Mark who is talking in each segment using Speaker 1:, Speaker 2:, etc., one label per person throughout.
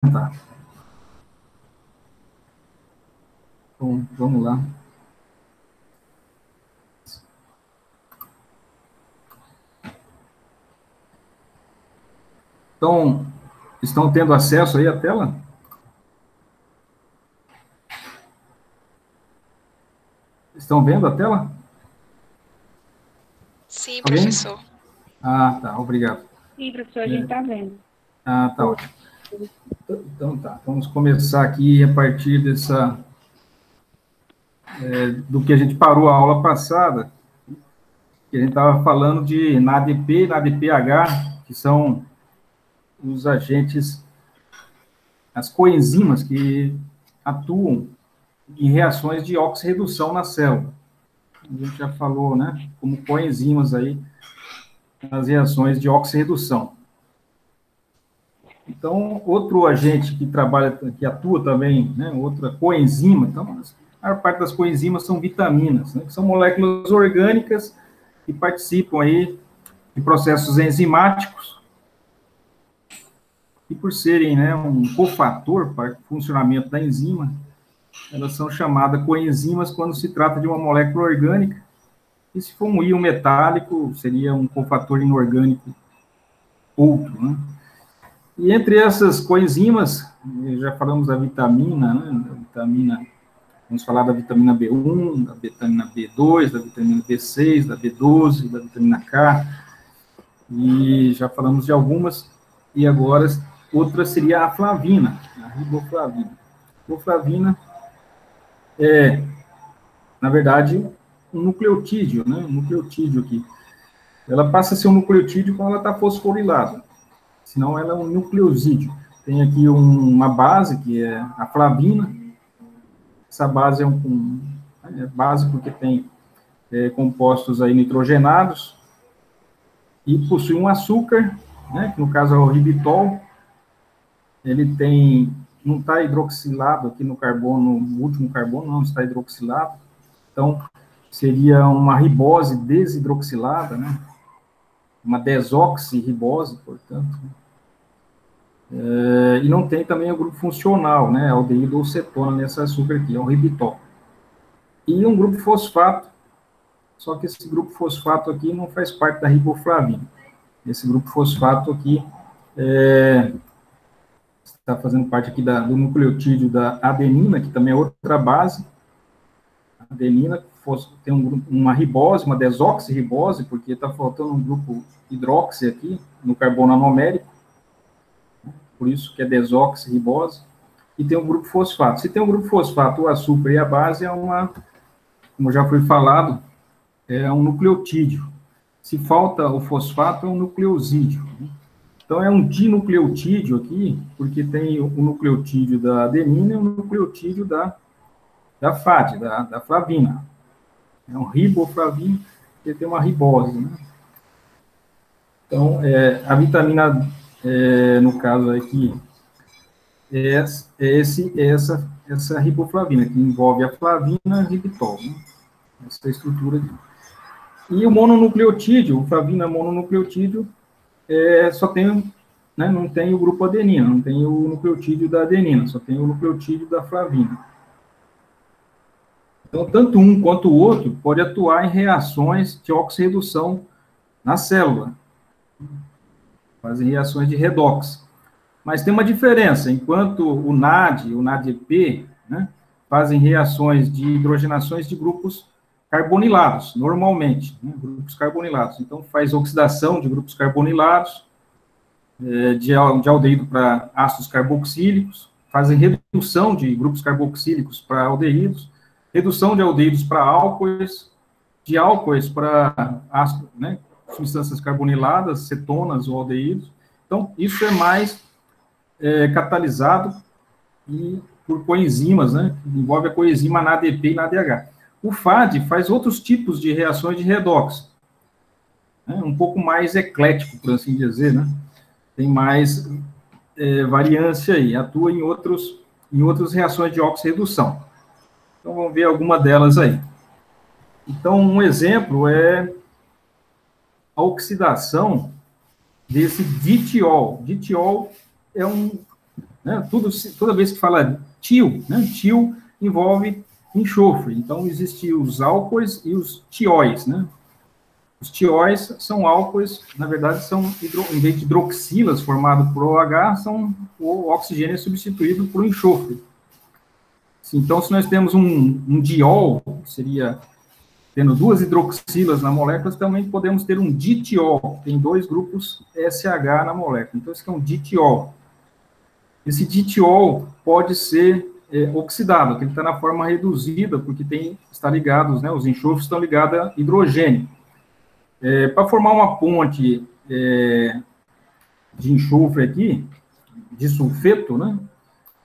Speaker 1: Tá. Bom, vamos lá. Então, estão tendo acesso aí à tela? Estão vendo a tela?
Speaker 2: Sim,
Speaker 1: Alguém?
Speaker 2: professor.
Speaker 1: Ah, tá, obrigado.
Speaker 3: Sim, professor, a gente está vendo.
Speaker 1: Ah, tá ótimo. Então tá, vamos começar aqui a partir do que a gente parou a aula passada, que a gente estava falando de NADP e NADPH, que são os agentes, as coenzimas que atuam em reações de oxirredução na célula. A gente já falou, né, como coenzimas aí nas reações de oxirredução. Então, outro agente que trabalha, que atua também, né, outra coenzima, então, a maior parte das coenzimas são vitaminas, né, que são moléculas orgânicas que participam aí de processos enzimáticos e por serem, né, um cofator para o funcionamento da enzima, elas são chamadas coenzimas quando se trata de uma molécula orgânica, e se for um íon metálico, seria um cofator inorgânico outro, né? E entre essas coenzimas, já falamos da vitamina, né, da vitamina, vamos falar da vitamina B1, da vitamina B2, da vitamina B6, da B12, da vitamina K, e já falamos de algumas, e agora outra seria a flavina, a riboflavina. A riboflavina é, na verdade, um nucleotídeo, né? Um nucleotídeo aqui. Ela passa a ser um nucleotídeo quando ela está fosforilada, senão ela é um nucleosídeo. Tem aqui uma base, que é a flavina. Essa base é base porque tem compostos aí nitrogenados e possui um açúcar, né, que no caso é o ribitol. Ele tem, não está hidroxilado aqui no carbono, no último carbono não está hidroxilado, então seria uma ribose desidroxilada, né, uma desoxirribose, portanto. E não tem também o grupo funcional, né, aldeído ou cetona nesse açúcar aqui, é o ribitol. E um grupo fosfato, só que esse grupo fosfato aqui não faz parte da riboflavina. Esse grupo fosfato aqui está fazendo parte aqui do nucleotídeo da adenina, que também é outra base. A adenina tem uma ribose, uma desoxirribose, porque está faltando um grupo hidroxi aqui, no carbono anomérico, por isso que é desoxirribose, e tem um grupo fosfato. Se tem um grupo fosfato, o açúcar e a base é como já foi falado, é um nucleotídeo. Se falta o fosfato, é um nucleosídeo. Então, é um dinucleotídeo aqui, porque tem o nucleotídeo da adenina e o nucleotídeo da FAD, da flavina. É um riboflavina, que tem uma ribose, né? Então, a vitamina, no caso aqui, essa riboflavina, que envolve a flavina e a ribitol, né? Essa estrutura aqui. E o mononucleotídeo, o flavina mononucleotídeo, só tem, né, não tem o grupo adenina, não tem o nucleotídeo da adenina, só tem o nucleotídeo da flavina. Então, tanto um quanto o outro pode atuar em reações de oxirredução na célula, fazem reações de redox. Mas tem uma diferença, enquanto o NAD, o NADP, né, fazem reações de hidrogenações de grupos carbonilados, normalmente, né, grupos carbonilados. Então, faz oxidação de grupos carbonilados, de aldeído para ácidos carboxílicos, fazem redução de grupos carboxílicos para aldeídos, redução de aldeídos para álcoois, de álcoois para ácido, né, substâncias carboniladas, cetonas ou aldeídos. Então, isso é mais catalisado e por coenzimas, né, que envolve a coenzima NADP e NADH. O FAD faz outros tipos de reações de redox, né, um pouco mais eclético, por assim dizer, né, tem mais variância aí, atua em outras reações de oxirredução. Então, vamos ver alguma delas aí. Então, um exemplo é a oxidação desse ditiol. Ditiol é um né? Toda vez que fala tio, né? Tio envolve enxofre. Então, existem os álcoois e os tióis, né? Os tióis são álcoois, na verdade, em vez de hidroxilas formado por OH, o oxigênio é substituído por enxofre. Então, se nós temos um diol, que seria tendo duas hidroxilas na molécula, também podemos ter um ditiol, tem 2 grupos SH na molécula. Então, esse aqui é um ditiol. Esse ditiol pode ser oxidado, que ele está na forma reduzida, porque está ligados, né, os enxofres estão ligados a hidrogênio. Para formar uma ponte de enxofre aqui, de sulfeto, né,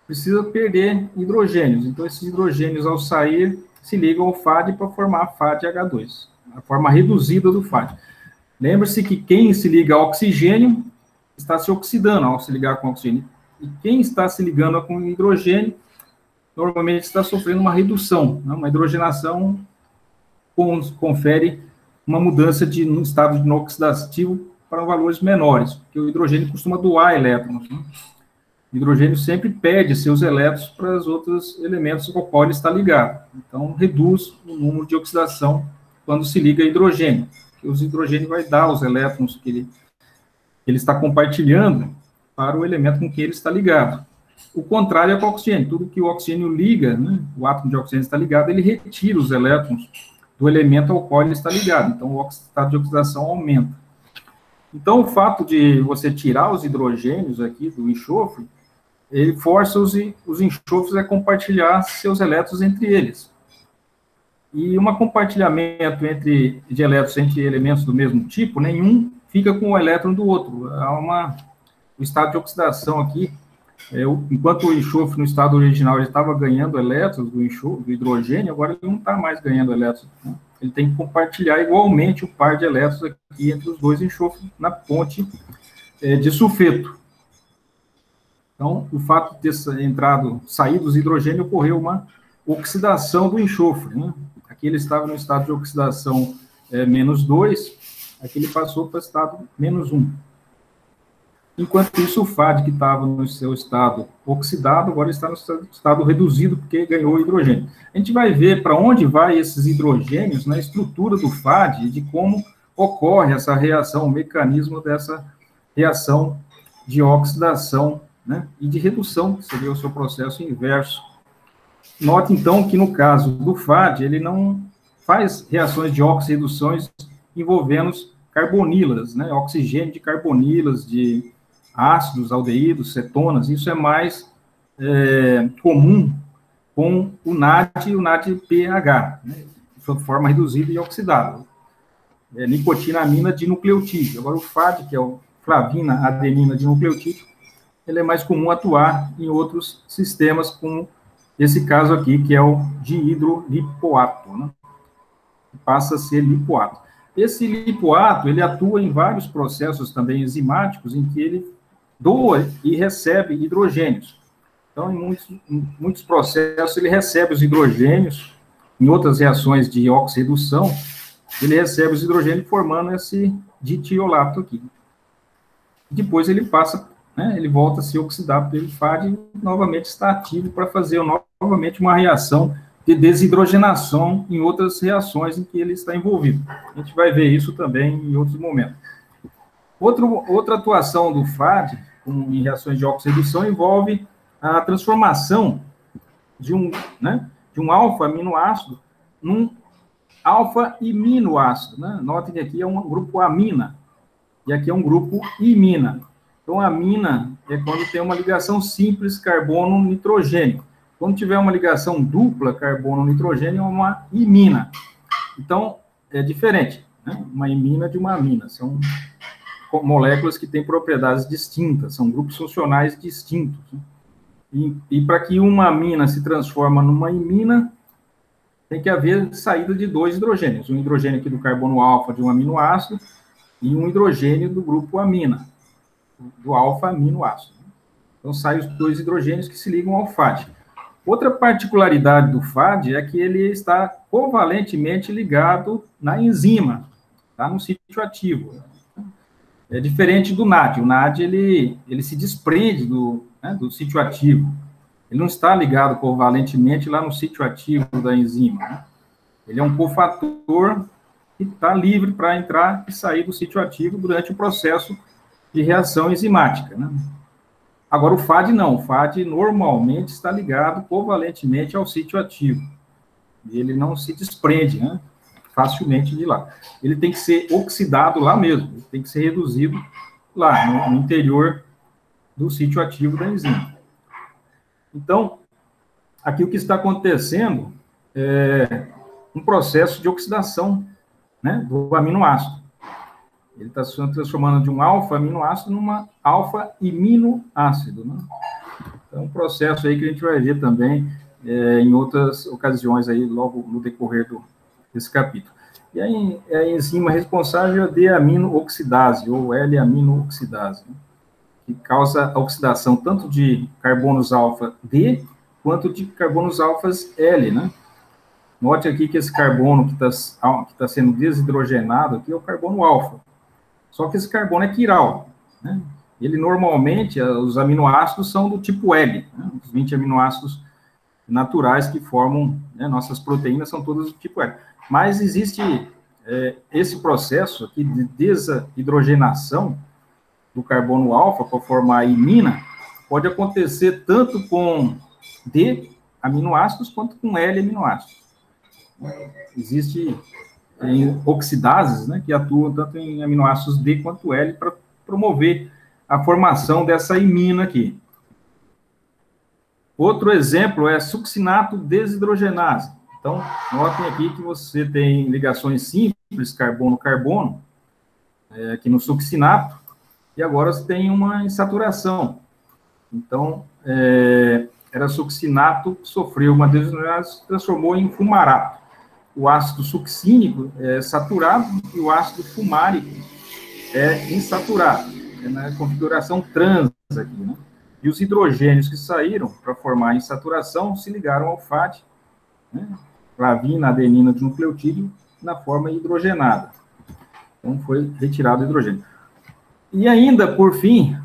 Speaker 1: precisa perder hidrogênios. Então, esses hidrogênios, ao sair, se ligam ao FAD para formar FADH2, a forma reduzida do FAD. Lembre-se que quem se liga ao oxigênio está se oxidando ao se ligar com oxigênio. E quem está se ligando com hidrogênio, normalmente está sofrendo uma redução, né? Uma hidrogenação confere uma mudança no estado de oxidativo para valores menores, porque o hidrogênio costuma doar elétrons, né? O hidrogênio sempre perde seus elétrons para os outros elementos com o qual ele está ligado. Então, reduz o número de oxidação quando se liga a hidrogênio, porque o hidrogênio vai dar os elétrons que ele está compartilhando para o elemento com que ele está ligado. O contrário é com o oxigênio. Tudo que o oxigênio liga, né, o átomo de oxigênio está ligado, ele retira os elétrons do elemento ao qual ele está ligado. Então, o estado de oxidação aumenta. Então, o fato de você tirar os hidrogênios aqui do enxofre, ele força os enxofres a compartilhar seus elétrons entre eles. E um compartilhamento de elétrons entre elementos do mesmo tipo, nenhum fica com o elétron do outro. O estado de oxidação aqui, enquanto o enxofre no estado original ele estava ganhando elétrons do hidrogênio, agora ele não está mais ganhando elétrons, né? Ele tem que compartilhar igualmente o par de elétrons aqui entre os dois enxofres na ponte de sulfeto. Então, o fato de ter saído os hidrogênios, ocorreu uma oxidação do enxofre, né? Aqui ele estava no estado de oxidação -2, aqui ele passou para o estado -1. Enquanto isso, o FAD, que estava no seu estado oxidado, agora está no estado reduzido, porque ganhou hidrogênio. A gente vai ver para onde vai esses hidrogênios na estrutura do FAD, de como ocorre essa reação, o mecanismo dessa reação de oxidação, né, e de redução, que seria o seu processo inverso. Note, então, que no caso do FAD, ele não faz reações de oxirreduções envolvendo carbonilas, né, oxigênio de carbonilas, de ácidos, aldeídos, cetonas. Isso é mais comum com o NAD e o NADPH, né, de forma reduzida e oxidada. Nicotinamina dinucleotídeo. Agora, o FAD, que é o flavina adenina dinucleotídeo, ele é mais comum atuar em outros sistemas, como esse caso aqui, que é o dihidrolipoato, né? Passa a ser lipoato. Esse lipoato, ele atua em vários processos também enzimáticos, em que ele doa e recebe hidrogênios. Então, em muitos processos, ele recebe os hidrogênios, em outras reações de oxirredução, ele recebe os hidrogênios formando esse ditiolato aqui. Depois ele passa, né, ele volta a se oxidar pelo FAD e novamente está ativo para fazer novamente uma reação de desidrogenação em outras reações em que ele está envolvido. A gente vai ver isso também em outros momentos. Outra atuação do FAD em reações de oxirredução envolve a transformação de um alfa-aminoácido num alfa-iminoácido, né? Notem que aqui é um grupo amina, e aqui é um grupo imina. Então, a amina é quando tem uma ligação simples carbono-nitrogênio. Quando tiver uma ligação dupla carbono-nitrogênio, é uma imina. Então, é diferente, né? Uma imina de uma amina. São moléculas que têm propriedades distintas, são grupos funcionais distintos. E para que uma amina se transforme numa imina, tem que haver saída de 2 hidrogênios. Um hidrogênio aqui do carbono alfa de um aminoácido e um hidrogênio do grupo amina, do alfa-aminoácido. Então, saem os 2 hidrogênios que se ligam ao FAD. Outra particularidade do FAD é que ele está covalentemente ligado na enzima, tá? No sítio ativo. É diferente do NAD. O NAD, ele se desprende do sítio ativo. Ele não está ligado covalentemente lá no sítio ativo da enzima, né? Ele é um cofator que está livre para entrar e sair do sítio ativo durante o processo de reação enzimática, né? Agora, o FAD não. O FAD normalmente está ligado covalentemente ao sítio ativo. Ele não se desprende, né, facilmente de lá. Ele tem que ser oxidado lá mesmo. Ele tem que ser reduzido lá, no interior do sítio ativo da enzima. Então, aqui o que está acontecendo é um processo de oxidação, né, do aminoácido. Ele está se transformando de um alfa-aminoácido numa alfa-iminoácido, né? Então, um processo aí que a gente vai ver também em outras ocasiões aí, logo no decorrer desse capítulo. E aí, é a enzima responsável de amino-oxidase, ou L-amino-oxidase, né, que causa a oxidação tanto de carbonos alfa D, quanto de carbonos alfas L, né? Note aqui que esse carbono que está sendo desidrogenado aqui é o carbono alfa. Só que esse carbono é quiral, né? Ele normalmente, os aminoácidos são do tipo L, né? Os 20 aminoácidos naturais que formam, né, nossas proteínas são todas do tipo L. Mas existe esse processo aqui de desidrogenação do carbono alfa para formar a imina, pode acontecer tanto com D aminoácidos quanto com L aminoácidos. Existe oxidases, né, que atuam tanto em aminoácidos D quanto L para promover a formação dessa imina aqui. Outro exemplo é succinato desidrogenase. Então, notem aqui que você tem ligações simples, carbono-carbono, aqui no succinato, e agora você tem uma insaturação. Então, era succinato, sofreu uma desidrogenase, se transformou em fumarato. O ácido succínico é saturado e o ácido fumárico é insaturado. É na configuração trans aqui, né? E os hidrogênios que saíram para formar a insaturação se ligaram ao FAD, né? Flavina, adenina de nucleotídeo, na forma hidrogenada. Então, foi retirado o hidrogênio. E ainda, por fim,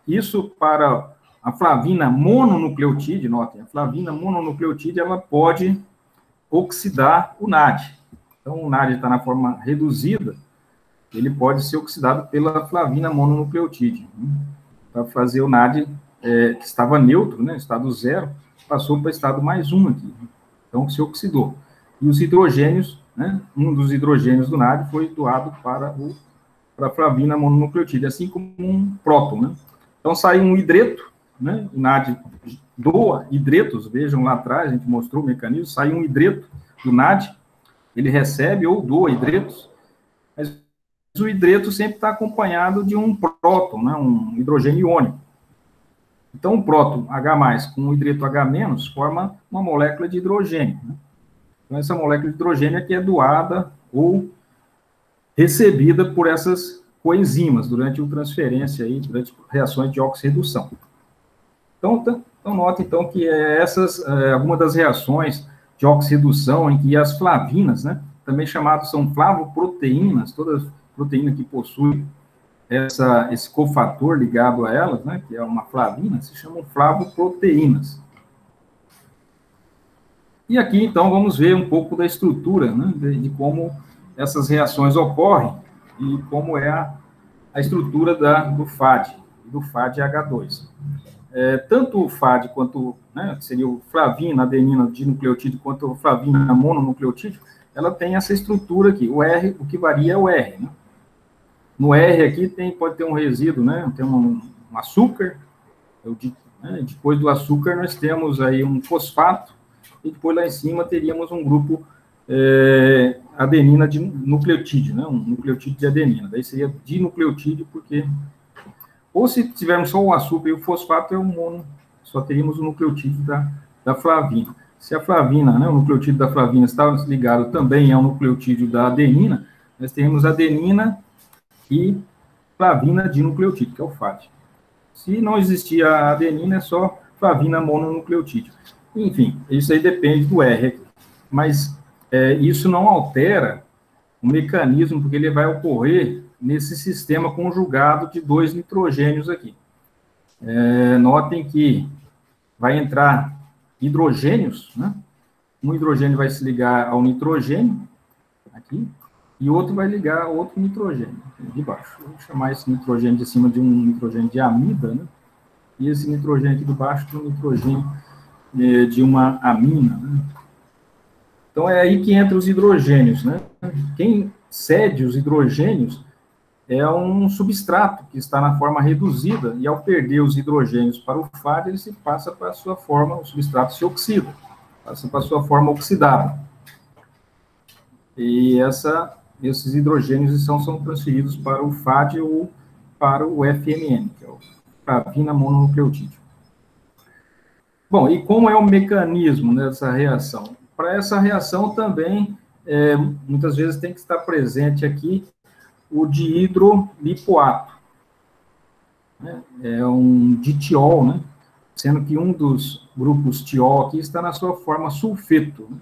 Speaker 1: isso para a flavina mononucleotídeo, notem, a flavina mononucleotídeo, ela pode oxidar o NAD. Então, o NAD está na forma reduzida, ele pode ser oxidado pela flavina mononucleotídeo, né? Para fazer o NAD, que estava neutro, né, estado 0, passou para estado +1 aqui. Então, se oxidou. E os hidrogênios, né, um dos hidrogênios do NAD foi doado para a flavina mononucleotídeo, assim como um próton, né? Então, saiu um hidreto, né, o NAD doa hidretos, vejam lá atrás, a gente mostrou o mecanismo, sai um hidreto do NAD, ele recebe ou doa hidretos, mas o hidreto sempre está acompanhado de um próton, né, um hidrogênio iônico. Então, o próton H+, com o hidreto H- forma uma molécula de hidrogênio, né? Então, essa molécula de hidrogênio é que é doada ou recebida por essas coenzimas durante a transferência, aí, durante reações de oxirredução. Então note, então, que algumas das reações de oxirredução em que as flavinas, né, também chamadas são flavoproteínas, todas proteína que possui esse cofator ligado a elas, né, que é uma flavina, se chamam flavoproteínas. E aqui, então, vamos ver um pouco da estrutura, né, de como essas reações ocorrem e como é a estrutura do FAD H2. Tanto o FAD quanto, né, que seria o flavina, adenina, dinucleotídeo, quanto o flavina mononucleotídeo, ela tem essa estrutura aqui. O R, o que varia é o R, né? No R aqui pode ter um resíduo, né? Tem um açúcar, depois do açúcar nós temos aí um fosfato, e depois lá em cima teríamos um grupo adenina de nucleotídeo, né? Um nucleotídeo de adenina, daí seria dinucleotídeo, porque... Ou se tivermos só o açúcar e o fosfato, é um mono, só teríamos o nucleotídeo da flavina. Se a flavina, né, o nucleotídeo da flavina está ligado também ao nucleotídeo da adenina, nós teríamos adenina e flavina dinucleotídeo, que é o FAD. Se não existir a adenina, é só flavina mononucleotídeo. Enfim, isso aí depende do R aqui. Mas isso não altera o mecanismo, porque ele vai ocorrer nesse sistema conjugado de 2 nitrogênios aqui. Notem que vai entrar hidrogênios, né? Um hidrogênio vai se ligar ao nitrogênio, aqui, e outro vai ligar ao outro nitrogênio, de baixo. Vou chamar esse nitrogênio de cima de um nitrogênio de amida, né? E esse nitrogênio aqui de baixo de um nitrogênio de uma amina, né? Então, é aí que entra os hidrogênios, né? Quem cede os hidrogênios é um substrato que está na forma reduzida, e ao perder os hidrogênios para o FAD, ele se passa para a sua forma, o substrato se oxida, passa para a sua forma oxidada. E esses hidrogênios são transferidos para o FAD ou para o FMN, que é o flavina mononucleotídeo. Bom, e como é o mecanismo dessa reação? Para essa reação também, muitas vezes tem que estar presente aqui o dihidrolipoato, né? É um ditiol, né? Sendo que um dos grupos tiol aqui está na sua forma sulfeto, né?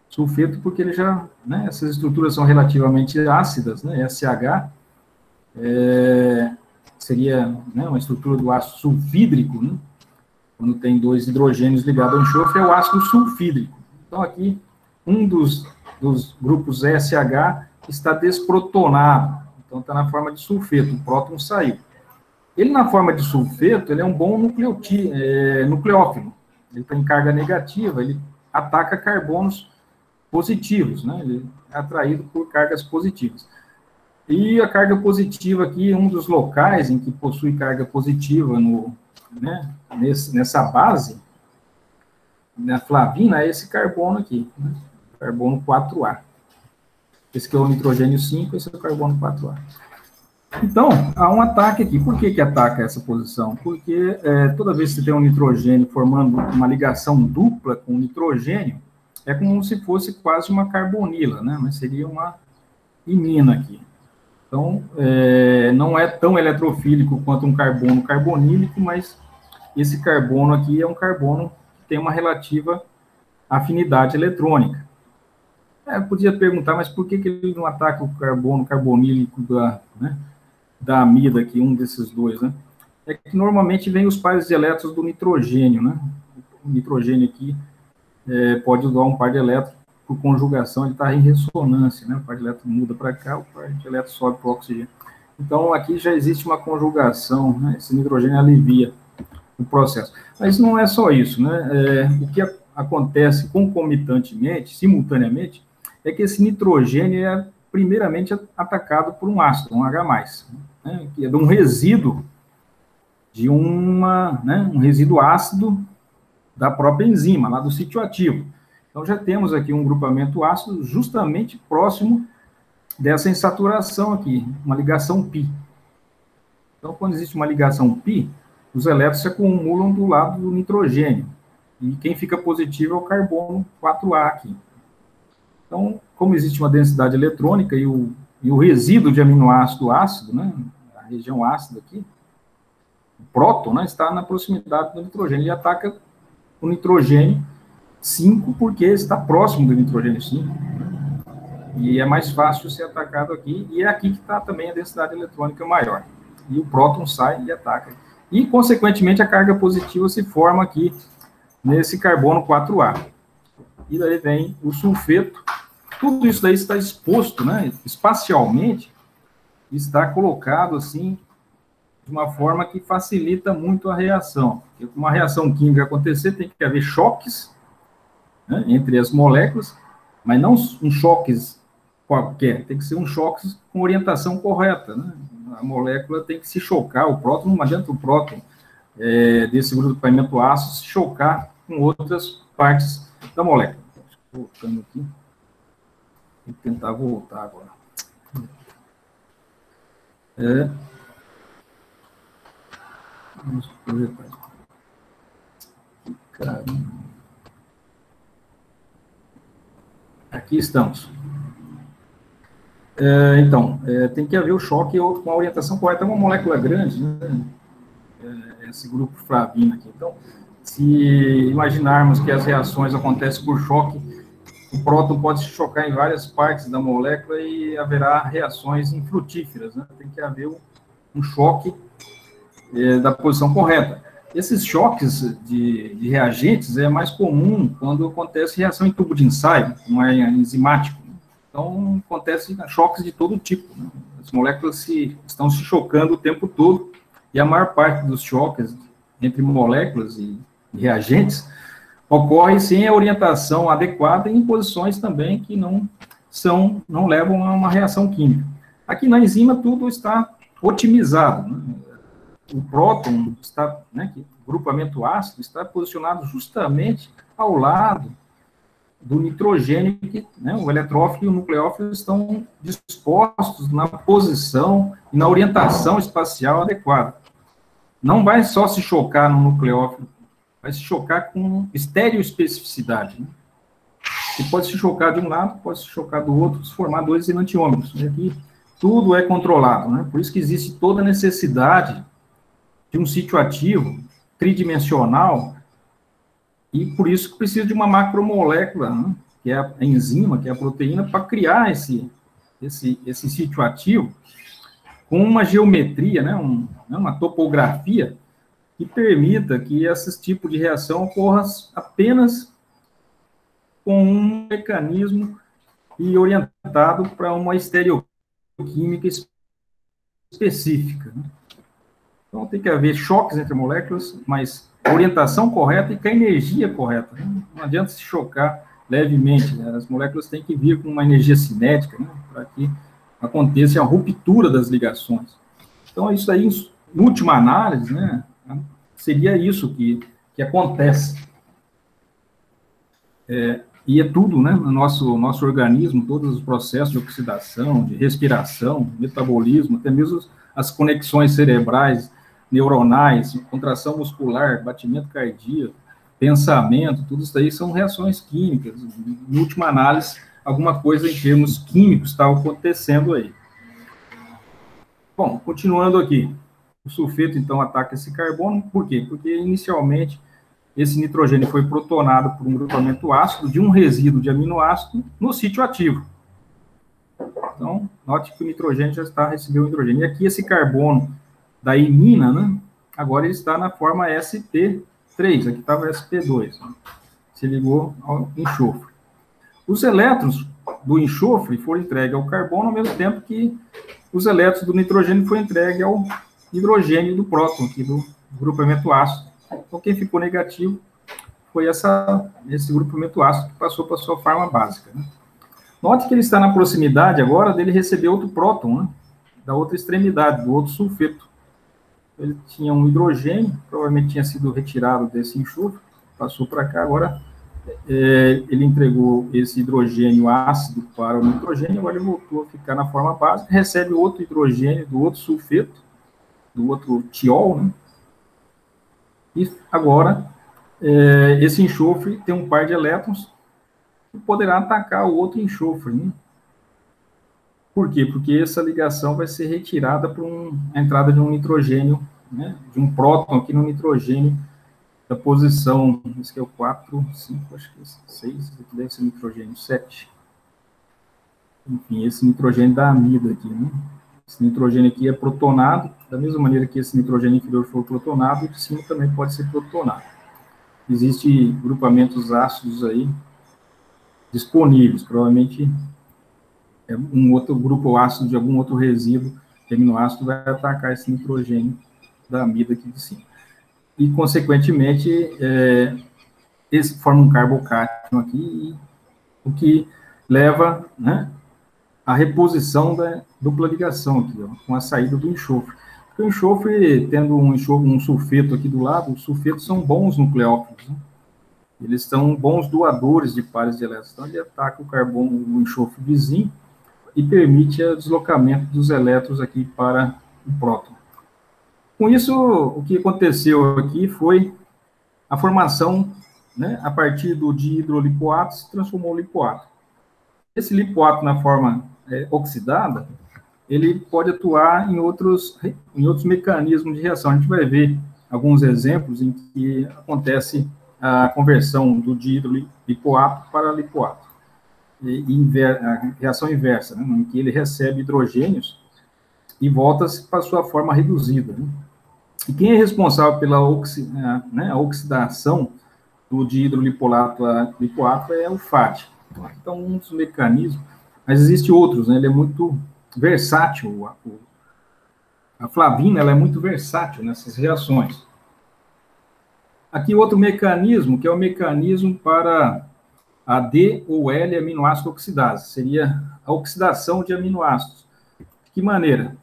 Speaker 1: Sulfeto porque ele já, né, essas estruturas são relativamente ácidas, né? SH seria, né, uma estrutura do ácido sulfídrico, né? Quando tem 2 hidrogênios ligados ao enxofre, é o ácido sulfídrico. Então, aqui, um dos grupos SH está desprotonado, então está na forma de sulfeto, o próton saiu. Ele, na forma de sulfeto, ele é um bom nucleófilo, ele tem carga negativa, ele ataca carbonos positivos, né? Ele é atraído por cargas positivas. E a carga positiva aqui, um dos locais em que possui carga positiva nessa base, na flavina, é esse carbono aqui, né? Carbono 4A. Esse aqui é o nitrogênio 5, esse é o carbono 4A. Então, há um ataque aqui. Por que ataca essa posição? Porque toda vez que você tem um nitrogênio formando uma ligação dupla com o nitrogênio, é como se fosse quase uma carbonila, né? Mas seria uma imina aqui. Então, não é tão eletrofílico quanto um carbono carbonílico, mas esse carbono aqui é um carbono que tem uma relativa afinidade eletrônica. Podia perguntar, mas por que ele não ataca o carbono carbonílico da amida aqui, um desses dois, né? É que normalmente vem os pares de elétrons do nitrogênio, né? O nitrogênio aqui pode usar um par de elétrons por conjugação, ele está em ressonância, né? O par de elétrons muda para cá, o par de elétrons sobe para o oxigênio. Então, aqui já existe uma conjugação, né? Esse nitrogênio alivia o processo. Mas não é só isso, né? O que acontece concomitantemente, simultaneamente, é que esse nitrogênio é primeiramente atacado por um ácido, um H+, né? Que é de um resíduo, um resíduo ácido da própria enzima, lá do sítio ativo. Então, já temos aqui um grupamento ácido justamente próximo dessa insaturação aqui, uma ligação π. Então, quando existe uma ligação π, os elétrons se acumulam do lado do nitrogênio. E quem fica positivo é o carbono 4A aqui. Então, como existe uma densidade eletrônica e o resíduo de aminoácido ácido, né, a região ácida aqui, o próton, né, está na proximidade do nitrogênio. Ele ataca o nitrogênio 5 porque está próximo do nitrogênio 5. E é mais fácil ser atacado aqui. E é aqui que está também a densidade eletrônica maior. E o próton sai e ataca. E, consequentemente, a carga positiva se forma aqui nesse carbono 4A. E daí vem o sulfeto. Tudo isso daí está exposto, né, espacialmente, está colocado assim, de uma forma que facilita muito a reação. Porque para uma reação química acontecer, tem que haver choques, né, entre as moléculas, mas não um choques qualquer, tem que ser um choques com orientação correta, né? A molécula tem que se chocar, o próton, não adianta o próton desse grupamento ácido se chocar com outras partes da molécula. Voltando aqui. Vou tentar voltar agora. Vamos projetar. Caramba. Aqui estamos. Então, tem que haver o choque com a orientação correta. É uma molécula grande, né? Esse grupo flavina aqui. Então, se imaginarmos que as reações acontecem por choque o próton pode se chocar em várias partes da molécula e haverá reações infrutíferas, né? Tem que haver um choque da posição correta. Esses choques de reagentes é mais comum quando acontece reação em tubo de ensaio, não é enzimático. Então, acontece choques de todo tipo, né? As moléculas estão se chocando o tempo todo, e a maior parte dos choques entre moléculas e reagentes ocorre sem a orientação adequada em posições também que não levam a uma reação química. Aqui na enzima tudo está otimizado, né? O próton está, né, o grupamento ácido está posicionado justamente ao lado do nitrogênio, que, né, o eletrófilo e o nucleófilo estão dispostos na posição e na orientação espacial adequada. Não vai só se chocar no nucleófilo, vai se chocar com estereoespecificidade, né? E pode se chocar de um lado, pode se chocar do outro, se formar dois enantiômeros. E aqui tudo é controlado, né? Por isso que existe toda a necessidade de um sítio ativo tridimensional, e por isso que precisa de uma macromolécula, né, que é a enzima, que é a proteína, para criar esse sítio ativo com uma geometria, né, uma topografia que permita que esse tipo de reação ocorra apenas com um mecanismo e orientado para uma estereoquímica específica, né? Então, tem que haver choques entre moléculas, mas orientação correta e com a energia correta, né? Não adianta se chocar levemente, né? As moléculas têm que vir com uma energia cinética, né, para que aconteça a ruptura das ligações. Então, isso aí, em última análise, né, seria isso que acontece. E é tudo, né, no nosso organismo, todos os processos de oxidação, de respiração, metabolismo, até mesmo as conexões cerebrais, neuronais, contração muscular, batimento cardíaco, pensamento, tudo isso aí são reações químicas. Em última análise, alguma coisa em termos químicos está acontecendo aí. Bom, continuando aqui. O sulfeto, então, ataca esse carbono. Por quê? Porque, inicialmente, esse nitrogênio foi protonado por um grupamento ácido de um resíduo de aminoácido no sítio ativo. Então, note que o nitrogênio já está recebendo hidrogênio. E aqui esse carbono da imina, né, agora ele está na forma sp3, aqui estava sp2, né, se ligou ao enxofre. Os elétrons do enxofre foram entregues ao carbono, ao mesmo tempo que os elétrons do nitrogênio foram entregues ao hidrogênio do próton, aqui do grupamento ácido. Então, quem ficou negativo foi esse grupamento ácido que passou para a sua forma básica, né? Note que ele está na proximidade agora dele receber outro próton, né, da outra extremidade, do outro sulfeto. Ele tinha um hidrogênio, provavelmente tinha sido retirado desse enxofre, passou para cá, agora ele entregou esse hidrogênio ácido para o nitrogênio, agora ele voltou a ficar na forma básica, recebe outro hidrogênio do outro sulfeto, do outro tiol, né? E agora, esse enxofre tem um par de elétrons que poderá atacar o outro enxofre, né? Por quê? Porque essa ligação vai ser retirada por a entrada de um nitrogênio, né, de um próton aqui no nitrogênio da posição, esse que é o 4, 5, acho que é 6, aqui deve ser nitrogênio 7. Enfim, esse nitrogênio da amida aqui, né? Esse nitrogênio aqui é protonado, da mesma maneira que esse nitrogênio inferior for protonado, o de cima também pode ser protonado. Existem grupamentos ácidos aí disponíveis, provavelmente um outro grupo ácido de algum outro resíduo de aminoácido vai atacar esse nitrogênio da amida aqui de cima. E, consequentemente, esse forma um carbocátion aqui, o que leva, né, à reposição da dupla ligação aqui, ó, com a saída do enxofre. Porque o enxofre, tendo um sulfeto aqui do lado, os sulfetos são bons nucleófilos, né? Eles são bons doadores de pares de elétrons. Então, ele ataca o carbono, o enxofre vizinho, e permite o deslocamento dos elétrons aqui para o próton. Com isso, o que aconteceu aqui foi a formação, né, a partir do dihidrolipoato, se transformou em lipoato. Esse lipoato, na forma oxidada, ele pode atuar em outros mecanismos de reação. A gente vai ver alguns exemplos em que acontece a conversão do dihidrolipoato para lipoato. a reação inversa, né, em que ele recebe hidrogênios e volta para sua forma reduzida. Né? E quem é responsável pela a oxidação do dihidrolipolato a lipoato é o FAD. Então, um dos mecanismos, mas existe outros, né? Ele é muito versátil. A flavina, ela é muito versátil nessas reações. Aqui outro mecanismo, que é o mecanismo para a D ou L aminoácido oxidase, seria a oxidação de aminoácidos. De que maneira?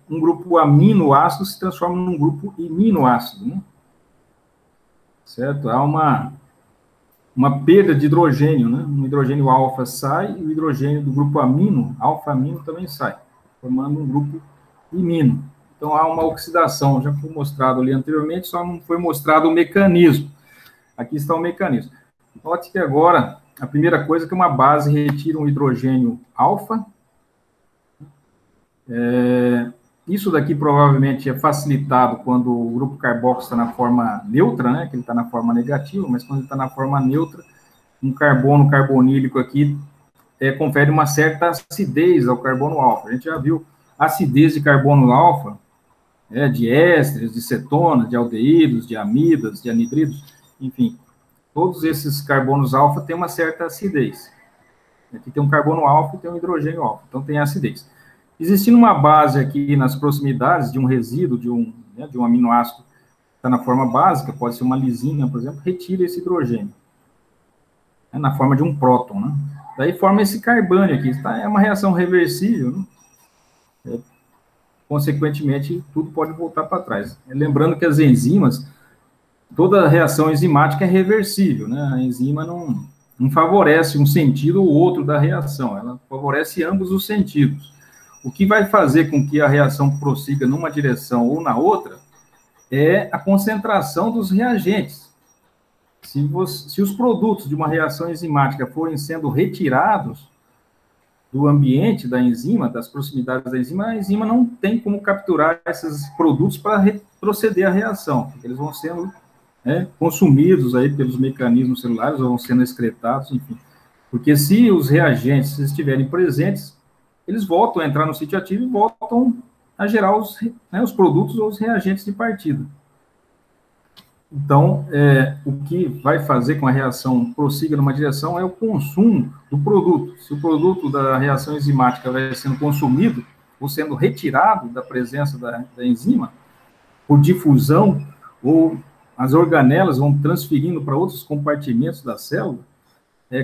Speaker 1: Um grupo aminoácido se transforma num grupo iminoácido, né? Certo? Há uma perda de hidrogênio, né? Um hidrogênio alfa sai e o hidrogênio do grupo amino, alfa-amino, também sai, formando um grupo imino. Então, há uma oxidação, já foi mostrado ali anteriormente, só não foi mostrado o mecanismo. Aqui está o mecanismo. Note que agora, a primeira coisa é que uma base retira um hidrogênio alfa. Isso daqui provavelmente é facilitado quando o grupo carboxo está na forma neutra, né, que ele está na forma negativa, mas quando ele está na forma neutra, um carbono carbonílico aqui confere uma certa acidez ao carbono alfa. A gente já viu acidez de carbono alfa, de ésteres, de cetonas, de aldeídos, de amidas, de anidridos, enfim, todos esses carbonos alfa têm uma certa acidez. Aqui tem um carbono alfa e tem um hidrogênio alfa, então tem acidez. Existindo uma base aqui nas proximidades de um resíduo, de um aminoácido que está na forma básica, pode ser uma lisina, por exemplo, retira esse hidrogênio, na forma de um próton, né? Daí forma esse carbânio aqui, é uma reação reversível, né? Consequentemente, tudo pode voltar para trás. Lembrando que as enzimas, toda reação enzimática é reversível, né? A enzima não favorece um sentido ou outro da reação, ela favorece ambos os sentidos. O que vai fazer com que a reação prossiga numa direção ou na outra é a concentração dos reagentes. Se os produtos de uma reação enzimática forem sendo retirados do ambiente da enzima, das proximidades da enzima, a enzima não tem como capturar esses produtos para proceder à reação, porque eles vão sendo consumidos aí pelos mecanismos celulares, ou vão sendo excretados, enfim. Porque se os reagentes estiverem presentes, eles voltam a entrar no sítio ativo e voltam a gerar os produtos ou os reagentes de partida. Então, o que vai fazer com a reação prossiga numa direção é o consumo do produto. Se o produto da reação enzimática vai sendo consumido ou sendo retirado da presença da enzima, por difusão, ou as organelas vão transferindo para outros compartimentos da célula,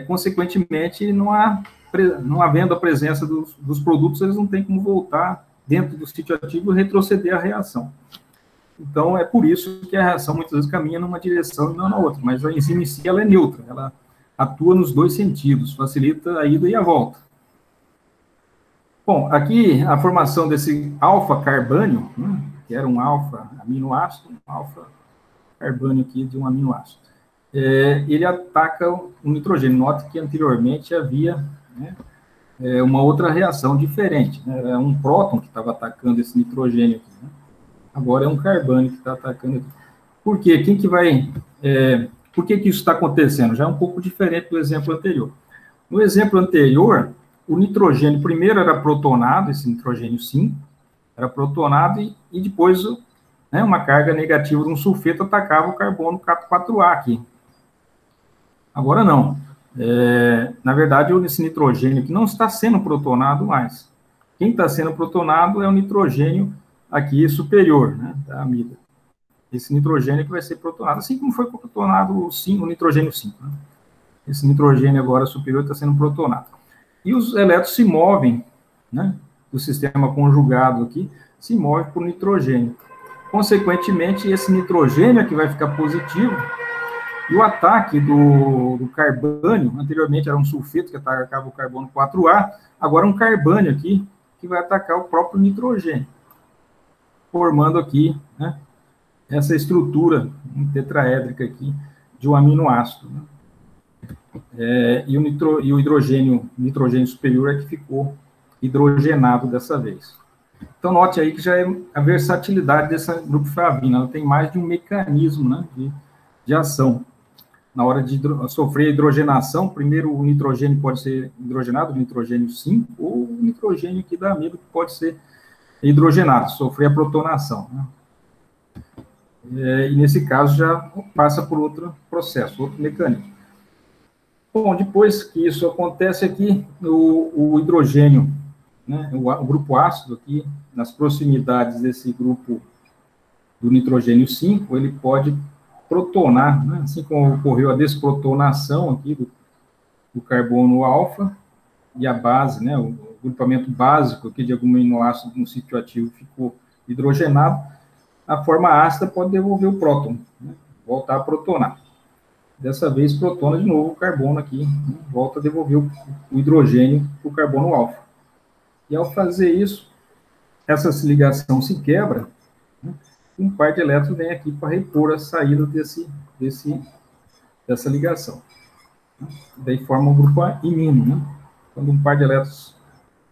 Speaker 1: consequentemente, não havendo a presença dos produtos, eles não têm como voltar dentro do sítio ativo e retroceder a reação. Então, é por isso que a reação muitas vezes caminha numa direção e não na outra, mas a enzima em si, ela é neutra, ela atua nos dois sentidos, facilita a ida e a volta. Bom, aqui a formação desse alfa-carbânio, né, que era um alfa-aminoácido, um alfa-carbânio aqui de um aminoácido. Ele ataca o nitrogênio. Note que anteriormente havia uma outra reação diferente, né, era um próton que estava atacando esse nitrogênio aqui, né? Agora é um carbânio que está atacando aqui. Por quê? Por que isso está acontecendo? Já é um pouco diferente do exemplo anterior. No exemplo anterior, o nitrogênio primeiro era protonado, esse nitrogênio 5, era protonado e depois uma carga negativa de um sulfeto atacava o carbono 4A aqui. Agora não. Na verdade, esse nitrogênio aqui não está sendo protonado mais. Quem está sendo protonado é o nitrogênio aqui superior, né, da amida. Esse nitrogênio que vai ser protonado, assim como foi protonado o nitrogênio 5. Né? Esse nitrogênio agora superior está sendo protonado. E os elétrons se movem, né, do sistema conjugado aqui, se move por nitrogênio. Consequentemente, esse nitrogênio aqui vai ficar positivo, e o ataque do carbânio, anteriormente era um sulfeto que atacava o carbono 4A, agora um carbânio aqui, que vai atacar o próprio nitrogênio, formando aqui, né, essa estrutura tetraédrica aqui de um aminoácido. Né? E o nitrogênio superior é que ficou hidrogenado dessa vez. Então, note aí que já é a versatilidade dessa grupo flavina, ela tem mais de um mecanismo, né, de ação. na hora de sofrer hidrogenação, primeiro o nitrogênio pode ser hidrogenado, o nitrogênio 5, ou o nitrogênio aqui da amido que pode ser hidrogenado, sofrer a protonação, né? E nesse caso já passa por outro processo, outro mecanismo. Bom, depois que isso acontece aqui, o hidrogênio, né, o grupo ácido aqui, nas proximidades desse grupo do nitrogênio 5, ele pode protonar, né, assim como ocorreu a desprotonação aqui do carbono alfa, e a base, né, o grupamento básico aqui de algum aminoácido no sítio ativo ficou hidrogenado, a forma ácida pode devolver o próton, né, voltar a protonar. Dessa vez, protona de novo o carbono aqui, né, volta a devolver o hidrogênio para o carbono alfa. E ao fazer isso, essa ligação se quebra, né, um par de elétrons vem aqui para repor a saída dessa ligação. Daí forma um grupo imino, né? Quando um par de elétrons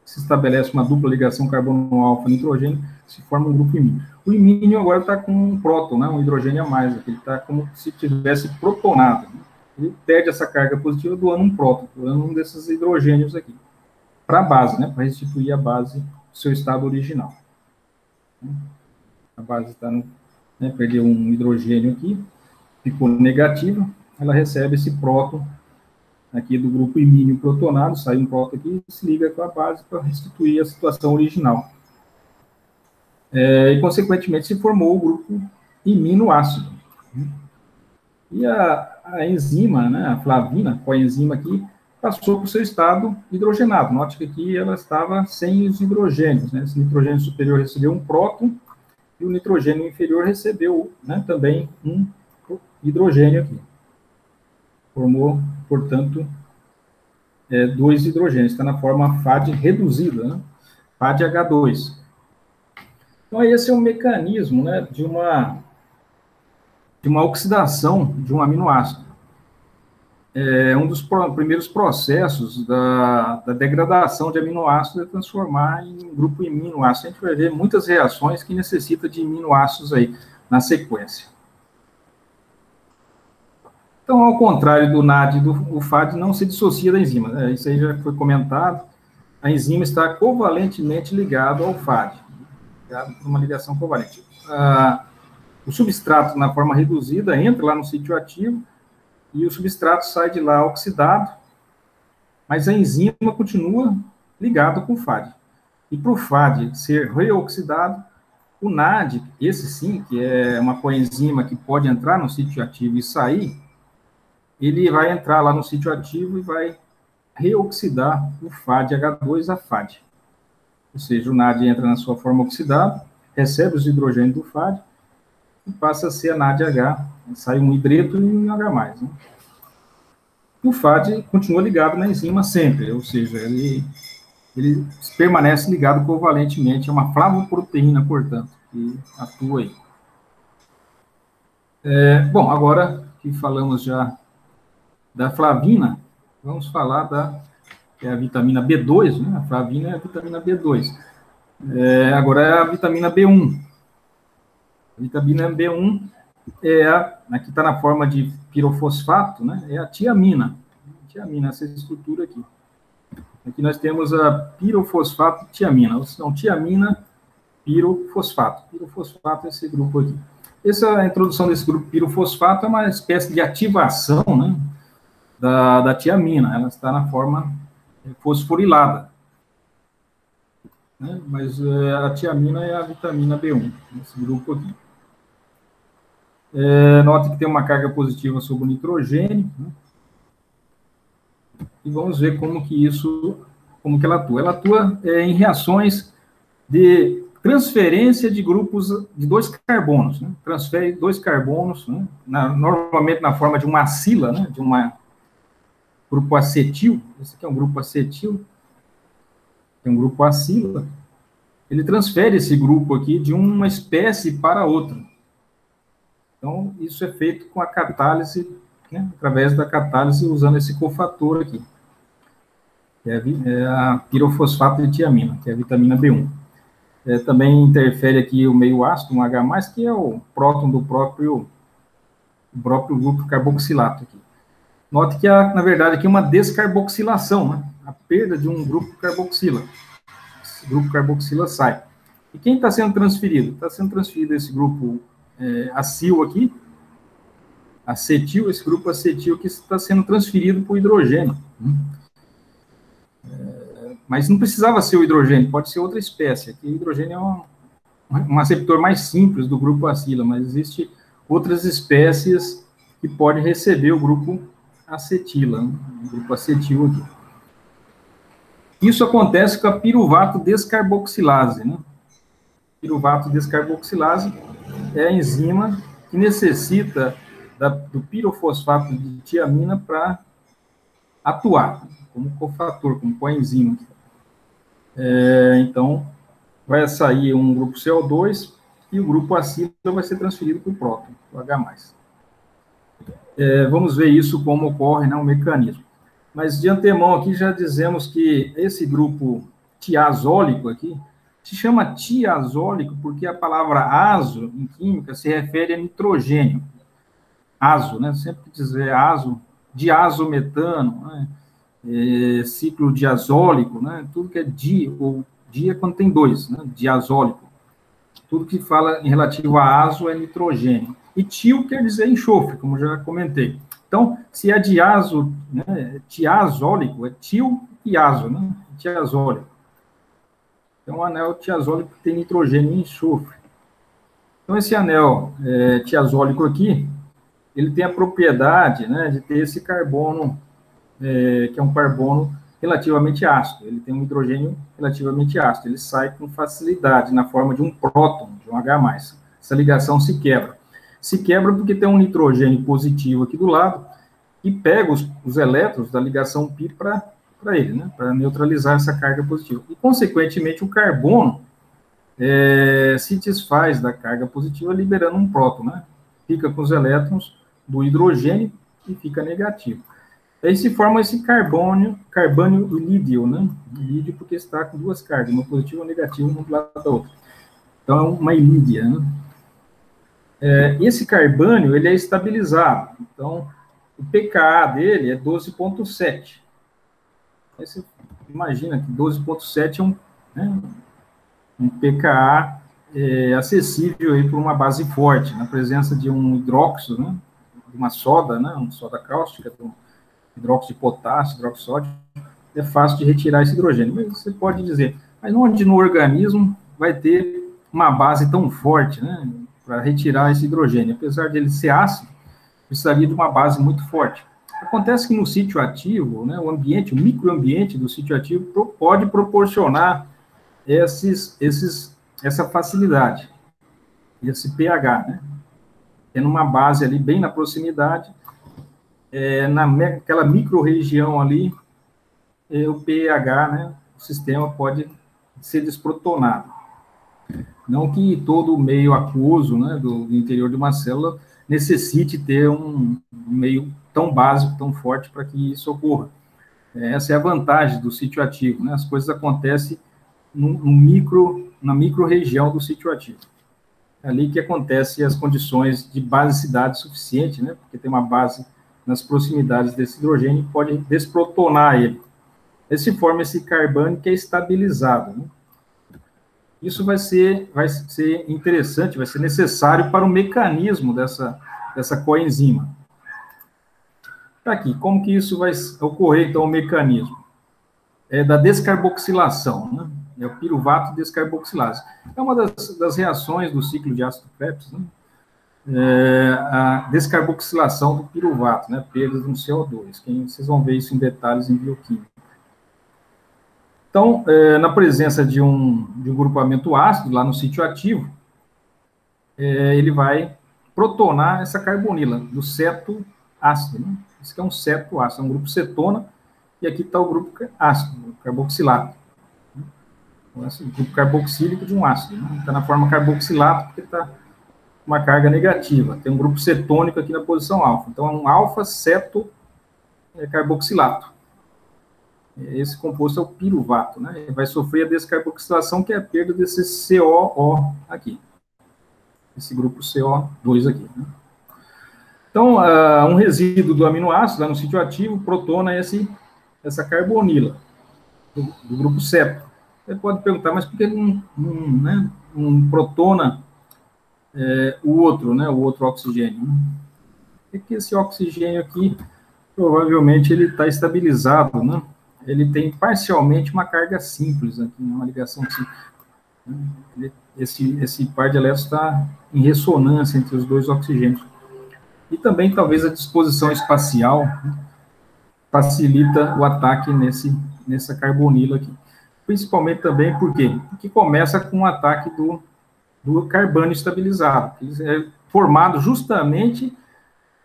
Speaker 1: se estabelece uma dupla ligação carbono-alfa-nitrogênio, se forma um grupo imino. O imínio agora está com um próton, né? Um hidrogênio a mais, ele está como se tivesse protonado, né? Ele perde essa carga positiva doando um próton, doando um desses hidrogênios aqui, para a base, né? Para restituir a base do seu estado original. A base está no, né, perdeu um hidrogênio aqui, ficou negativa, ela recebe esse próton aqui do grupo imínio protonado, sai um próton aqui e se liga com a base para restituir a situação original. E, consequentemente, se formou o grupo iminoácido. E a enzima, né, a flavina, coenzima aqui, passou para o seu estado hidrogenado. Note que aqui ela estava sem os hidrogênios, né? Esse nitrogênio superior recebeu um próton, e o nitrogênio inferior recebeu, né, também um hidrogênio aqui. Formou, portanto, 2 hidrogênios. Está na forma FAD reduzida, né? FADH2. Então, esse é um mecanismo, né, de uma oxidação de um aminoácido. Um dos primeiros processos da degradação de aminoácidos é transformar em um grupo iminoácido. A gente vai ver muitas reações que necessitam de aminoácidos aí na sequência. Então, ao contrário do NAD, o FAD não se dissocia da enzima, né? Isso aí já foi comentado. A enzima está covalentemente ligada ao FAD, ligado por uma ligação covalente. O substrato, na forma reduzida, entra lá no sítio ativo, e o substrato sai de lá oxidado, mas a enzima continua ligada com o FAD. E para o FAD ser reoxidado, o NAD, esse sim, que é uma coenzima que pode entrar no sítio ativo e sair, ele vai entrar lá no sítio ativo e vai reoxidar o FADH2 a FAD. Ou seja, o NAD entra na sua forma oxidada, recebe os hidrogênios do FAD, e passa a ser a NADH, sai um hidreto e um H+. Né? O FAD continua ligado na enzima sempre, ou seja, ele permanece ligado covalentemente, é uma flavoproteína, portanto, que atua aí. Bom, agora que falamos já da flavina, vamos falar que é a vitamina B2, né? A flavina é a vitamina B2. Agora é a vitamina B1. A vitamina B1 aqui está na forma de pirofosfato, né? É a tiamina. Tiamina, essa estrutura aqui. Aqui nós temos a pirofosfato tiamina, ou seja, tiamina pirofosfato. Pirofosfato é esse grupo aqui. A introdução desse grupo pirofosfato é uma espécie de ativação, né, da tiamina. Ela está na forma fosforilada. Né? Mas a tiamina é a vitamina B1, esse grupo aqui. Note que tem uma carga positiva sobre o nitrogênio, né? E vamos ver como que ela atua. Ela atua em reações de transferência de grupos de 2 carbonos, né? Transfere 2 carbonos, né? Normalmente na forma de uma acila, né? De um grupo acetil. Esse aqui é um grupo acetil, é um grupo acila. Ele transfere esse grupo aqui de uma espécie para outra. Então, isso é feito com a catálise, né? Através da catálise usando esse cofator aqui, que é a pirofosfato de tiamina, que é a vitamina B1. Também interfere aqui o meio ácido, um H+, que é o próton do próprio grupo carboxilato aqui. Note que, na verdade, aqui é uma descarboxilação, né? A perda de um grupo carboxila. Esse grupo carboxila sai. E quem está sendo transferido? Está sendo transferido esse grupo acil aqui, acetil, esse grupo acetil que está sendo transferido para o hidrogênio. Mas não precisava ser o hidrogênio, pode ser outra espécie. Aqui o hidrogênio é um receptor mais simples do grupo acila, mas existe outras espécies que podem receber o grupo acetila, né? O grupo acetil aqui. Isso acontece com a piruvato descarboxilase, né? Piruvato descarboxilase é a enzima que necessita do pirofosfato de tiamina para atuar, como cofator, como coenzima. Então, vai sair um grupo CO2 e o grupo acila vai ser transferido para o próton, o H+. Vamos ver isso como ocorre, né, o mecanismo. Mas, de antemão, aqui já dizemos que esse grupo tiazólico aqui se chama tiazólico porque a palavra azo, em química, se refere a nitrogênio. Azo, né? Sempre que dizer azo, diazometano, né? Ciclo diazólico, né? Tudo que é ou di é quando tem dois, né? Diazólico. Tudo que fala em relativo a azo é nitrogênio. E tio quer dizer enxofre, como já comentei. Então, se é diazo, né? Tiazólico, é tio e azo, né? Tiazólico. Então, o anel tiazólico tem nitrogênio e enxofre. Então, esse anel tiazólico aqui, ele tem a propriedade, né, de ter esse carbono, que é um carbono relativamente ácido. Ele tem um hidrogênio relativamente ácido. Ele sai com facilidade na forma de um próton, de um H+. Essa ligação se quebra. Se quebra porque tem um nitrogênio positivo aqui do lado e pega os elétrons da ligação π para ele, né, para neutralizar essa carga positiva. E, consequentemente, o carbono se desfaz da carga positiva, liberando um próton, né? Fica com os elétrons do hidrogênio e fica negativo. Aí se forma esse carbônio ilídio, né? Ilídio porque está com duas cargas, uma positiva e uma negativa, uma do lado da outra. Então, é uma ilídia, né? Esse carbânio, ele é estabilizado. Então, o pKa dele é 12,7. Aí você imagina que 12,7 é um pKa acessível aí por uma base forte, na presença de um hidróxido, né? De uma soda, né? Uma soda cáustica, um hidróxido de potássio, hidróxido de sódio, é fácil de retirar esse hidrogênio. Mas você pode dizer, mas onde no organismo vai ter uma base tão forte, né, para retirar esse hidrogênio? Apesar de ele ser ácido, precisaria de uma base muito forte. Acontece que no sítio ativo, né, o ambiente, o microambiente do sítio ativo pode proporcionar essa facilidade, esse pH, né, tendo uma base ali bem na proximidade, naquela micro-região ali, o pH, né, o sistema pode ser desprotonado. Não que todo o meio aquoso, né, do interior de uma célula necessite ter um meio tão básico, tão forte para que isso ocorra. Essa é a vantagem do sítio ativo, né? As coisas acontecem na micro-região do sítio ativo. É ali que acontecem as condições de basicidade suficiente, né? Porque tem uma base nas proximidades desse hidrogênio e pode desprotonar ele. Aí se forma esse carbânio que é estabilizado, né? Isso vai ser interessante, vai ser necessário para o mecanismo dessa coenzima. Tá aqui, como que isso vai ocorrer, então, o mecanismo? Da descarboxilação, né? É o piruvato descarboxilase. É uma das reações do ciclo de ácido Krebs, né? A descarboxilação do piruvato, né? Perda de um CO2. Vocês vão ver isso em detalhes em bioquímica. Então, na presença de um grupamento ácido, lá no sítio ativo, ele vai protonar essa carbonila do ceto ácido, né? Isso aqui é um ceto ácido, é um grupo cetona, e aqui está o grupo ácido, carboxilato. Então, esse grupo carboxílico de um ácido, né? Está na forma carboxilato porque está com uma carga negativa. Tem um grupo cetônico aqui na posição alfa. Então, é um alfa-ceto carboxilato. Esse composto é o piruvato, né? Ele vai sofrer a descarboxilação, que é a perda desse COO aqui. Esse grupo CO2 aqui, né? Então, um resíduo do aminoácido, lá no sítio ativo, protona essa carbonila, do grupo ceto. Você pode perguntar, mas por que não protona o outro oxigênio? É que esse oxigênio aqui, provavelmente, ele está estabilizado, né? Ele tem parcialmente uma carga simples aqui, uma ligação simples. Esse par de elétrons está em ressonância entre os dois oxigênios. E também, talvez, a disposição espacial, né, facilita o ataque nessa carbonila aqui. Principalmente também, por quê? Porque começa com o ataque do carbônio estabilizado, que é formado justamente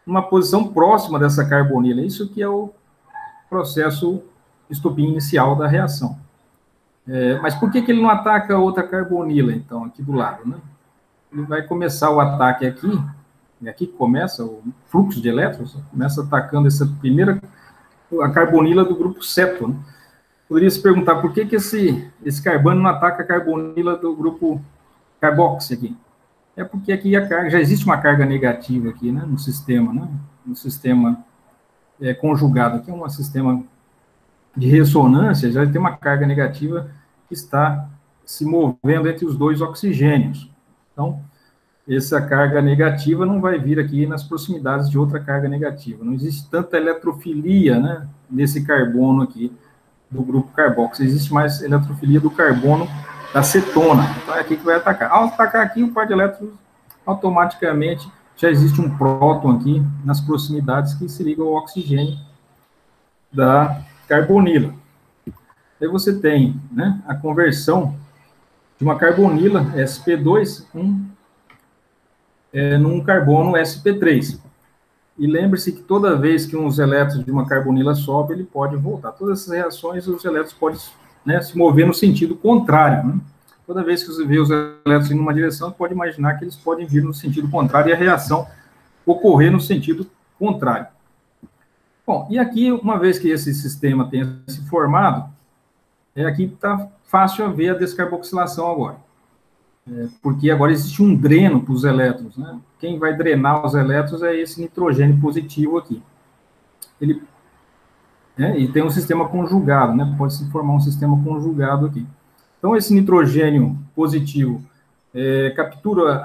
Speaker 1: numa posição próxima dessa carbonila. Isso que é o processo estopim inicial da reação. Mas por que ele não ataca outra carbonila, então, aqui do lado, né? Ele vai começar o ataque aqui, e aqui começa o fluxo de elétrons, começa atacando essa primeira, a carbonila do grupo ceto, né? Poderia se perguntar por que esse carbono não ataca a carbonila do grupo carboxy aqui. É porque aqui já existe uma carga negativa aqui, né, no sistema, né? No sistema conjugado, aqui é um sistema de ressonância, já tem uma carga negativa que está se movendo entre os dois oxigênios. Então, essa carga negativa não vai vir aqui nas proximidades de outra carga negativa. Não existe tanta eletrofilia, né, nesse carbono aqui do grupo carboxy. Existe mais eletrofilia do carbono da cetona. Então, é aqui que vai atacar. Ao atacar aqui, o par de elétrons, automaticamente, já existe um próton aqui nas proximidades que se liga ao oxigênio da carbonila. Aí você tem, né, a conversão de uma carbonila sp2 num carbono sp3. E lembre-se que toda vez que uns elétrons de uma carbonila sobem, ele pode voltar. Todas essas reações, os elétrons podem, né, se mover no sentido contrário, né? Toda vez que você vê os elétrons em uma direção, você pode imaginar que eles podem vir no sentido contrário e a reação ocorrer no sentido contrário. Bom, e aqui, uma vez que esse sistema tenha se formado, aqui está fácil ver a descarboxilação agora. Porque agora existe um dreno para os elétrons, né? Quem vai drenar os elétrons é esse nitrogênio positivo aqui. E tem um sistema conjugado, né? Pode se formar um sistema conjugado aqui. Então, esse nitrogênio positivo captura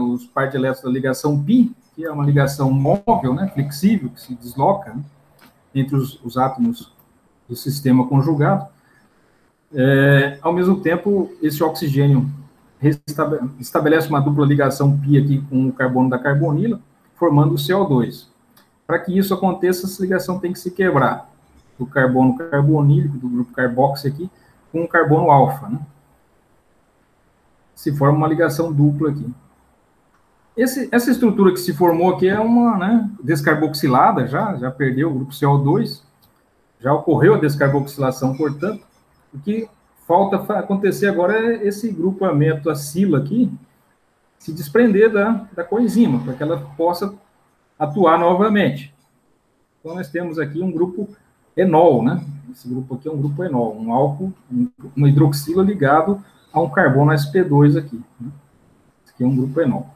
Speaker 1: os par de elétrons da ligação π, que é uma ligação móvel, né? Flexível, que se desloca, né, entre os átomos do sistema conjugado. Ao mesmo tempo, esse oxigênio estabelece uma dupla ligação π aqui com o carbono da carbonila, formando o CO2. Para que isso aconteça, essa ligação tem que se quebrar do carbono carbonílico, do grupo carboxy aqui, com o carbono alfa, né? Se forma uma ligação dupla aqui. Essa estrutura que se formou aqui é uma, né, descarboxilada, já perdeu o grupo CO2, já ocorreu a descarboxilação, portanto. O que falta acontecer agora é esse grupamento acila aqui se desprender da coenzima, para que ela possa atuar novamente. Então, nós temos aqui um grupo enol, né? Esse grupo aqui é um grupo enol, um álcool, uma hidroxila ligado a um carbono sp2 aqui, né? Esse aqui é um grupo enol.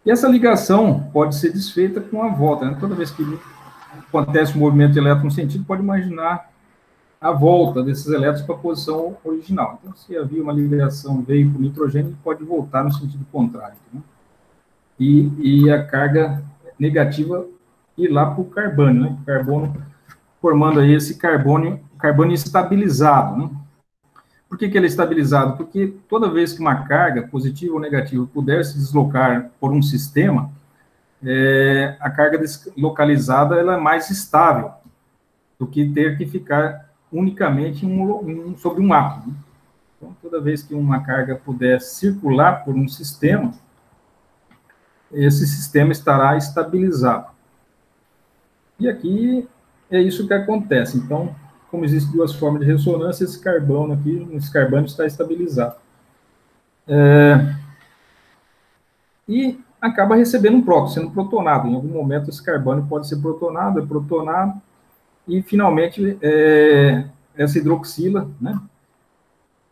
Speaker 1: E essa ligação pode ser desfeita com a volta, né? Toda vez que acontece um movimento de elétron no sentido, pode imaginar a volta desses elétrons para a posição original. Então, se havia uma ligação veio para o nitrogênio, ele pode voltar no sentido contrário, né? E a carga negativa ir lá para o carbono, né? O carbono formando aí esse carbono estabilizado, né? Por que ele é estabilizado? Porque toda vez que uma carga, positiva ou negativa, puder se deslocar por um sistema, a carga deslocalizada ela é mais estável do que ter que ficar unicamente sobre um átomo. Então, toda vez que uma carga puder circular por um sistema, esse sistema estará estabilizado. E aqui é isso que acontece. Então, como existem duas formas de ressonância, esse carbono aqui, esse carbono está estabilizado. E acaba recebendo um próton, sendo protonado. Em algum momento, esse carbono pode ser protonado, e finalmente, essa hidroxila, né,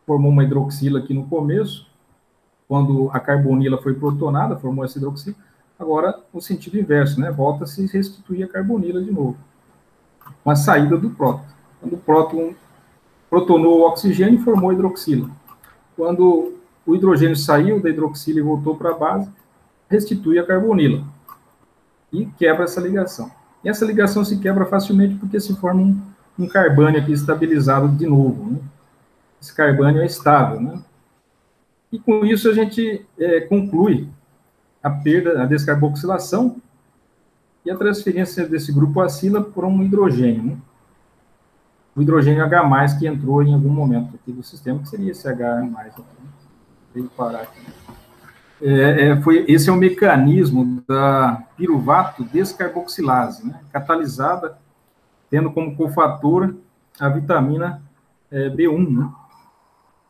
Speaker 1: formou uma hidroxila aqui no começo, quando a carbonila foi protonada, formou essa hidroxila, Agora, o sentido inverso, né? Volta a se restituir a carbonila de novo, com a saída do próton. Quando o próton protonou o oxigênio e formou a hidroxila. Quando o hidrogênio saiu da hidroxila e voltou para a base, restitui a carbonila e quebra essa ligação. E essa ligação se quebra facilmente porque se forma um carbânio aqui estabilizado de novo, né? Esse carbânio é estável, né? E com isso a gente conclui a perda, a descarboxilação e a transferência desse grupo acila por um hidrogênio, né? O hidrogênio H+, que entrou em algum momento aqui do sistema, que seria esse H+, aqui, veio parar aqui. Esse é o mecanismo da piruvato descarboxilase, né? Catalisada, tendo como cofator a vitamina B1, né?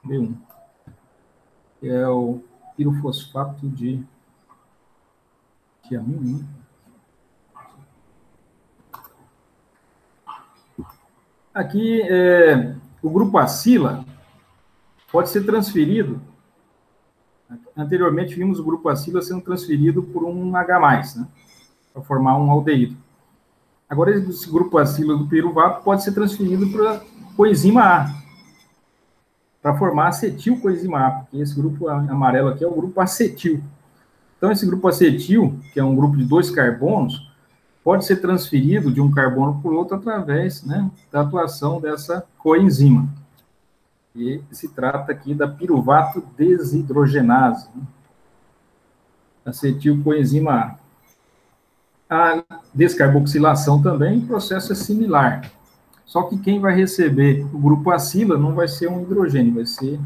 Speaker 1: B1, que é o pirofosfato de tiamina, né? Aqui, o grupo acila pode ser transferido. Anteriormente, vimos o grupo acila sendo transferido por um H+, né, para formar um aldeído. Agora, esse grupo acila do piruvato pode ser transferido para coenzima A, para formar acetilcoenzima A, porque esse grupo amarelo aqui é o grupo acetil. Então, esse grupo acetil, que é um grupo de 2 carbonos, pode ser transferido de um carbono para o outro através, né, da atuação dessa coenzima. E se trata aqui da piruvato desidrogenase, né? Acetilcoenzima A. A descarboxilação também, o processo é similar. Só que quem vai receber o grupo acila não vai ser um hidrogênio, vai ser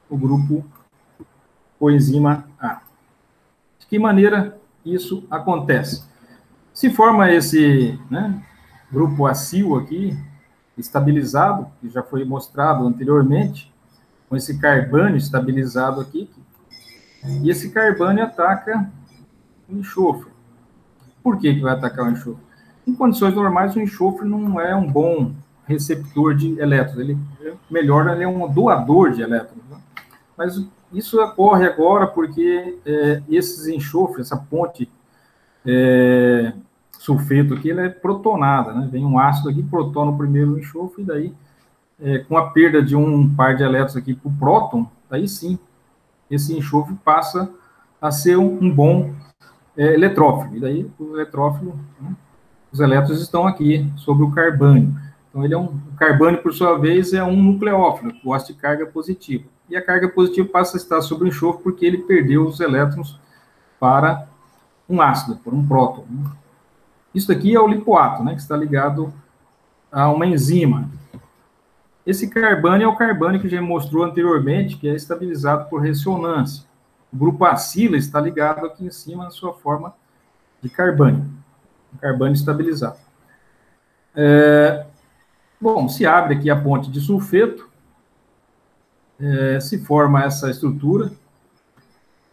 Speaker 1: o grupo coenzima A. De que maneira isso acontece? Se forma esse, né, grupo acil aqui, estabilizado, que já foi mostrado anteriormente, com esse carbânio estabilizado aqui, e esse carbânio ataca o enxofre. Por que vai atacar o enxofre? Em condições normais, o enxofre não é um bom receptor de elétrons, ele é um doador de elétrons, né? Mas isso ocorre agora porque esses enxofres, essa ponte sulfeto aqui, ela é protonada, né? Vem um ácido aqui, protona o primeiro enxofre, e daí, com a perda de um par de elétrons aqui para o próton, daí sim, esse enxofre passa a ser um bom eletrófilo, e daí o eletrófilo, né, os elétrons estão aqui sobre o carbânio. Então, o carbânio, por sua vez, é um nucleófilo, que gosta de carga positiva. E a carga positiva passa a estar sobre o enxofre porque ele perdeu os elétrons para um ácido, por um próton, né? Isso aqui é o lipoato, né, que está ligado a uma enzima. Esse carbânio é o carbânio que já mostrou anteriormente, que é estabilizado por ressonância. O grupo acila está ligado aqui em cima na sua forma de carbânio, carbânio estabilizado. Bom, se abre aqui a ponte de sulfeto, se forma essa estrutura,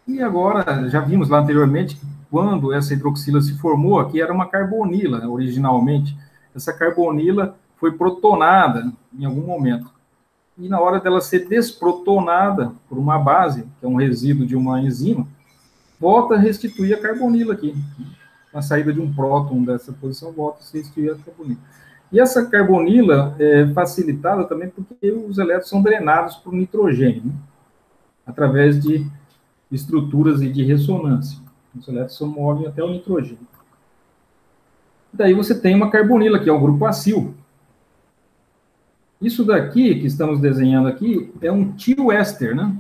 Speaker 1: e agora, já vimos lá anteriormente, que quando essa hidroxila se formou, aqui era uma carbonila, né, originalmente. Essa carbonila foi protonada em algum momento. E na hora dela ser desprotonada por uma base, que é um resíduo de uma enzima, volta a restituir a carbonila aqui. Na saída de um próton dessa posição, volta a se restituir a carbonila. E essa carbonila é facilitada também porque os elétrons são drenados por nitrogênio, né, através de estruturas e de ressonância. Os elétrons se movem até o nitrogênio. Daí você tem uma carbonila, que é o grupo acil. Isso daqui, que estamos desenhando aqui, é um tioéster, né?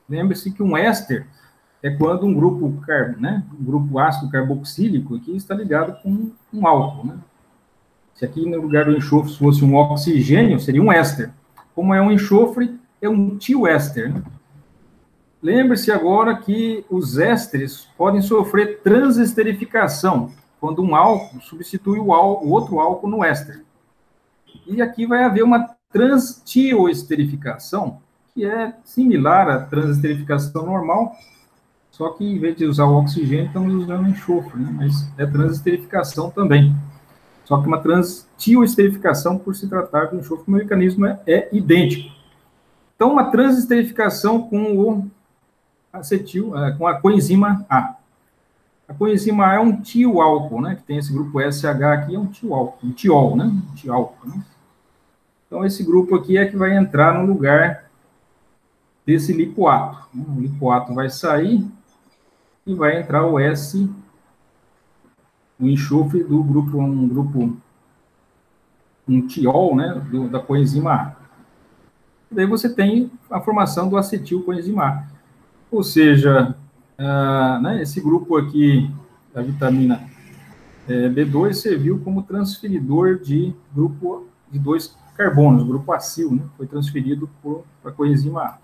Speaker 1: Lembre-se que um éster é quando um grupo, né, um grupo ácido carboxílico aqui está ligado com um álcool, né? Se aqui no lugar do enxofre fosse um oxigênio, seria um éster. Como é um enxofre, é um tioéster, né? Lembre-se agora que os ésteres podem sofrer transesterificação, quando um álcool substitui o outro álcool no éster. E aqui vai haver uma transtioesterificação, que é similar à transesterificação normal, só que em vez de usar o oxigênio, estamos usando o enxofre, né? Mas é transesterificação também. Só que uma transtioesterificação, por se tratar do enxofre, o mecanismo é idêntico. Então, uma transesterificação com o acetil, com a coenzima A. A coenzima A é um tioálcool, né? Que tem esse grupo SH aqui, é um tioálcool, um tiol, né? Um tiálcool, né? Então, esse grupo aqui é que vai entrar no lugar desse lipoato. O lipoato vai sair e vai entrar o S, o enxofre do grupo, um tiol, né? Da coenzima A. E daí você tem a formação do acetilcoenzima A. Ou seja, né, esse grupo aqui da vitamina B2 serviu como transferidor de grupo de 2 carbonos, grupo acil, né, foi transferido para a coenzima A.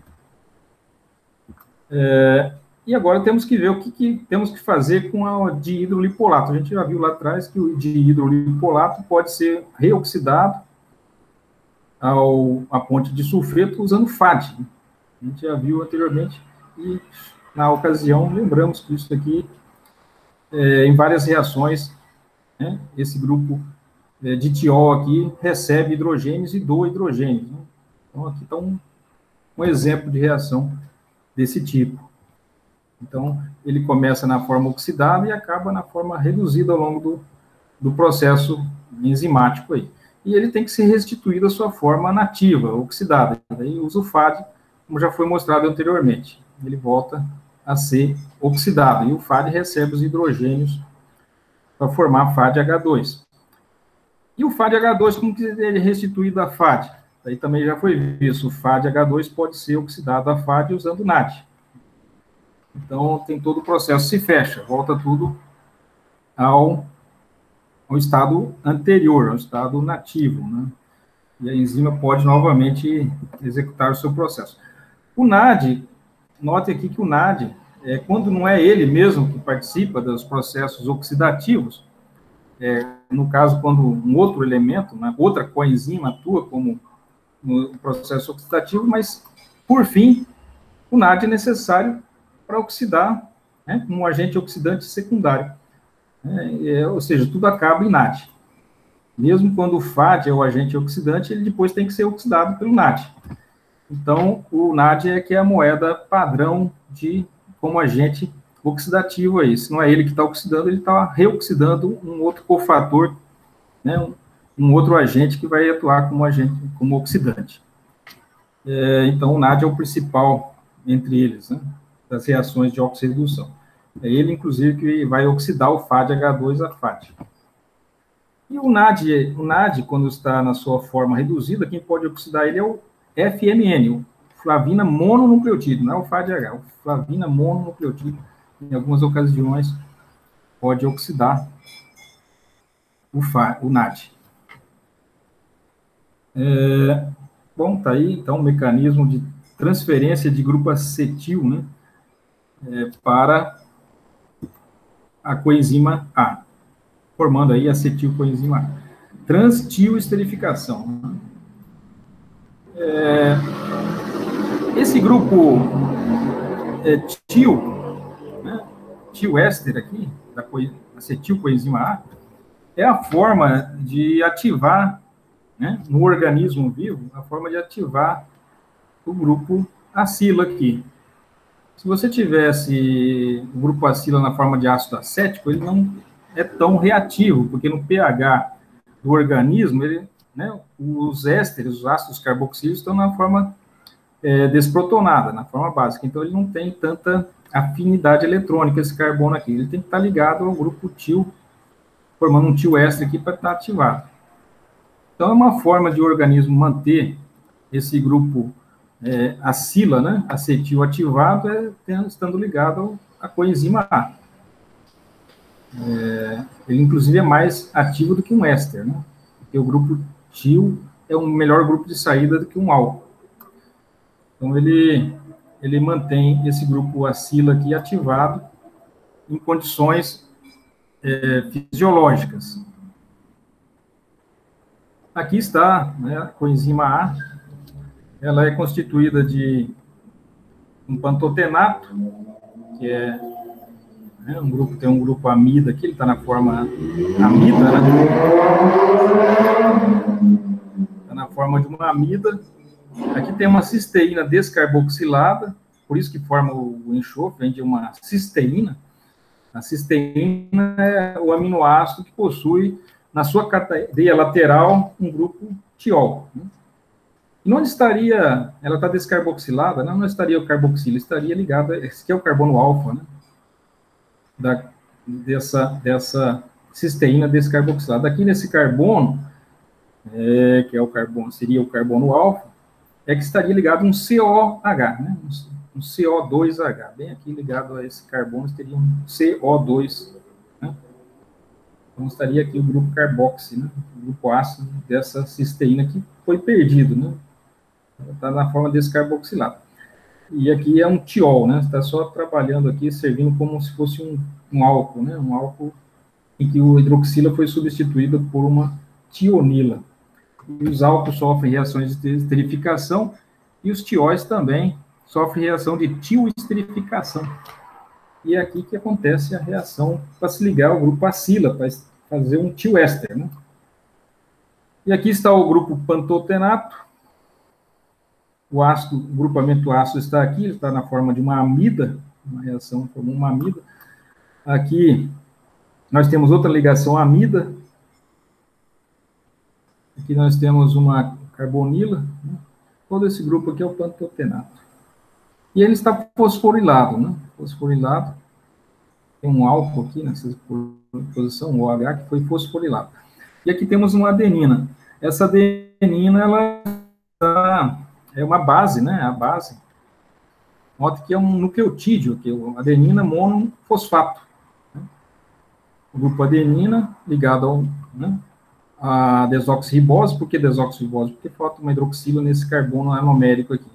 Speaker 1: E agora temos que ver o que temos que fazer com a dihidrolipolato. A gente já viu lá atrás que o dihidrolipolato pode ser reoxidado a ponte de sulfeto usando FAD. A gente já viu anteriormente e, na ocasião, lembramos que isso aqui, em várias reações, né, esse grupo de tiol aqui recebe hidrogênios e doa hidrogênios. Né? Então, aqui está um exemplo de reação desse tipo. Então, ele começa na forma oxidada e acaba na forma reduzida ao longo do processo enzimático aí. E ele tem que ser restituído à sua forma nativa, oxidada. Daí usa o FAD, como já foi mostrado anteriormente. Ele volta a ser oxidado, e o FAD recebe os hidrogênios para formar FADH2. E o FADH2, como que ele é restituído a FAD? Daí também já foi visto, o FADH2 pode ser oxidado a FAD usando NAD. Então, tem todo o processo, se fecha, volta tudo ao estado anterior, ao estado nativo, né? E a enzima pode novamente executar o seu processo. O NAD, note aqui que o NAD, quando não é ele mesmo que participa dos processos oxidativos, no caso, quando um outro elemento, né, outra coenzima atua como no processo oxidativo, mas, por fim, o NAD é necessário para oxidar, né, como um agente oxidante secundário. Ou seja, tudo acaba em NAD. Mesmo quando o FAD é o agente oxidante, ele depois tem que ser oxidado pelo NAD. Então, o NAD é que é a moeda padrão como agente oxidativo aí. Se não é ele que está oxidando, ele está reoxidando um outro cofator, né, um outro agente que vai atuar como oxidante. Então, o NAD é o principal entre eles, né, das reações de oxirredução. É ele, inclusive, que vai oxidar o FADH2 a FAD. E o NAD, quando está na sua forma reduzida, quem pode oxidar ele é o FMN, o flavina mononucleotídeo, não é o FADH, o flavina mononucleotídeo, em algumas ocasiões, pode oxidar o NAD. Bom, tá aí, então, o mecanismo de transferência de grupo acetil, né, para a coenzima A, formando aí acetilcoenzima A. Transtioesterificação. Esse grupo tioéster aqui, da acetilcoenzima A, é a forma de ativar, né, no organismo vivo, a forma de ativar o grupo acila aqui. Se você tivesse o grupo acila na forma de ácido acético, ele não é tão reativo, porque no pH do organismo, né, os ésteres, os ácidos carboxílicos, estão na forma desprotonada, na forma básica. Então, ele não tem tanta afinidade eletrônica, esse carbono aqui. Ele tem que estar ligado ao grupo tio, formando um tioéster aqui para estar ativado. Então, é uma forma de o organismo manter esse grupo acila, né, acetil ativado, estando ligado à coenzima A. Ele, inclusive, é mais ativo do que um éster, né? Porque o grupo tio é um melhor grupo de saída do que um álcool. Então, ele mantém esse grupo acila aqui ativado em condições fisiológicas. Aqui está, né, a coenzima A. Ela é constituída de um pantotenato, que tem um grupo amida aqui, ele está na forma amida, né? Está na forma de uma amida. Aqui tem uma cisteína descarboxilada, por isso que forma o enxofre, vem de uma cisteína. A cisteína é o aminoácido que possui na sua cadeia lateral um grupo tiol. Né? E onde estaria, ela está descarboxilada, não estaria o carboxilo, estaria ligada, esse aqui é o carbono alfa, né? Dessa cisteína descarboxilada. Aqui nesse carbono, que é o carbono, seria o carbono alfa, é que estaria ligado um COH, né? Um CO2H, bem aqui ligado a esse carbono, teria um CO2, né? Então estaria aqui o grupo carboxi, né? O grupo ácido dessa cisteína que foi perdido, né? Está na forma descarboxilada. E aqui é um tiol, né? Está só trabalhando aqui, servindo como se fosse um álcool, né? Um álcool em que o hidroxila foi substituído por uma tionila. E os álcools sofrem reações de esterificação e os tióis também sofrem reação de tioesterificação. E é aqui que acontece a reação para se ligar ao grupo acila, para fazer um tioéster, né? E aqui está o grupo pantotenato. O ácido, o grupamento ácido está aqui, está na forma de uma amida, uma reação como uma amida. Aqui nós temos outra ligação amida. Aqui nós temos uma carbonila, né? Todo esse grupo aqui é o pantotenato. E ele está fosforilado, né? Fosforilado. Tem um álcool aqui nessa posição, o OH, que foi fosforilado. E aqui temos uma adenina. Essa adenina, ela é uma base, né? A base. Nota que é um nucleotídeo, que é a adenina monofosfato. Né? O grupo adenina ligado ao, né, a desoxirribose. Por que desoxirribose? Porque falta uma hidroxila nesse carbono anomérico aqui.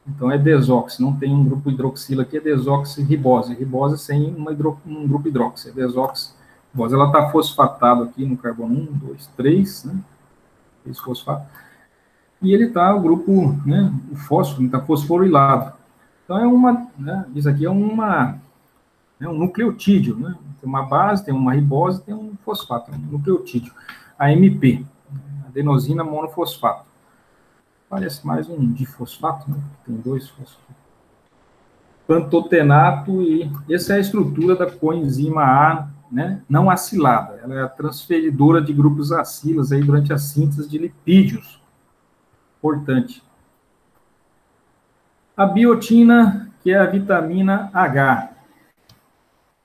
Speaker 1: Então é desox, não tem um grupo hidroxila aqui, é desoxirribose. Ribose sem um grupo hidroxi, é desoxirribose. Ela está fosfatada aqui no carbono 1, 2, 3, né? Esse fosfato. E ele está, o grupo, né, o fósforo, está fosforilado. Então é uma, né, isso aqui é um nucleotídeo, né? Tem uma base, tem uma ribose, tem um fosfato, um nucleotídeo. AMP, adenosina monofosfato. Parece mais um difosfato, né? Tem dois fosfatos. Pantotenato, e essa é a estrutura da coenzima A, né, não acilada. Ela é a transferidora de grupos acilas aí durante a síntese de lipídios. Importante. A biotina, que é a vitamina H.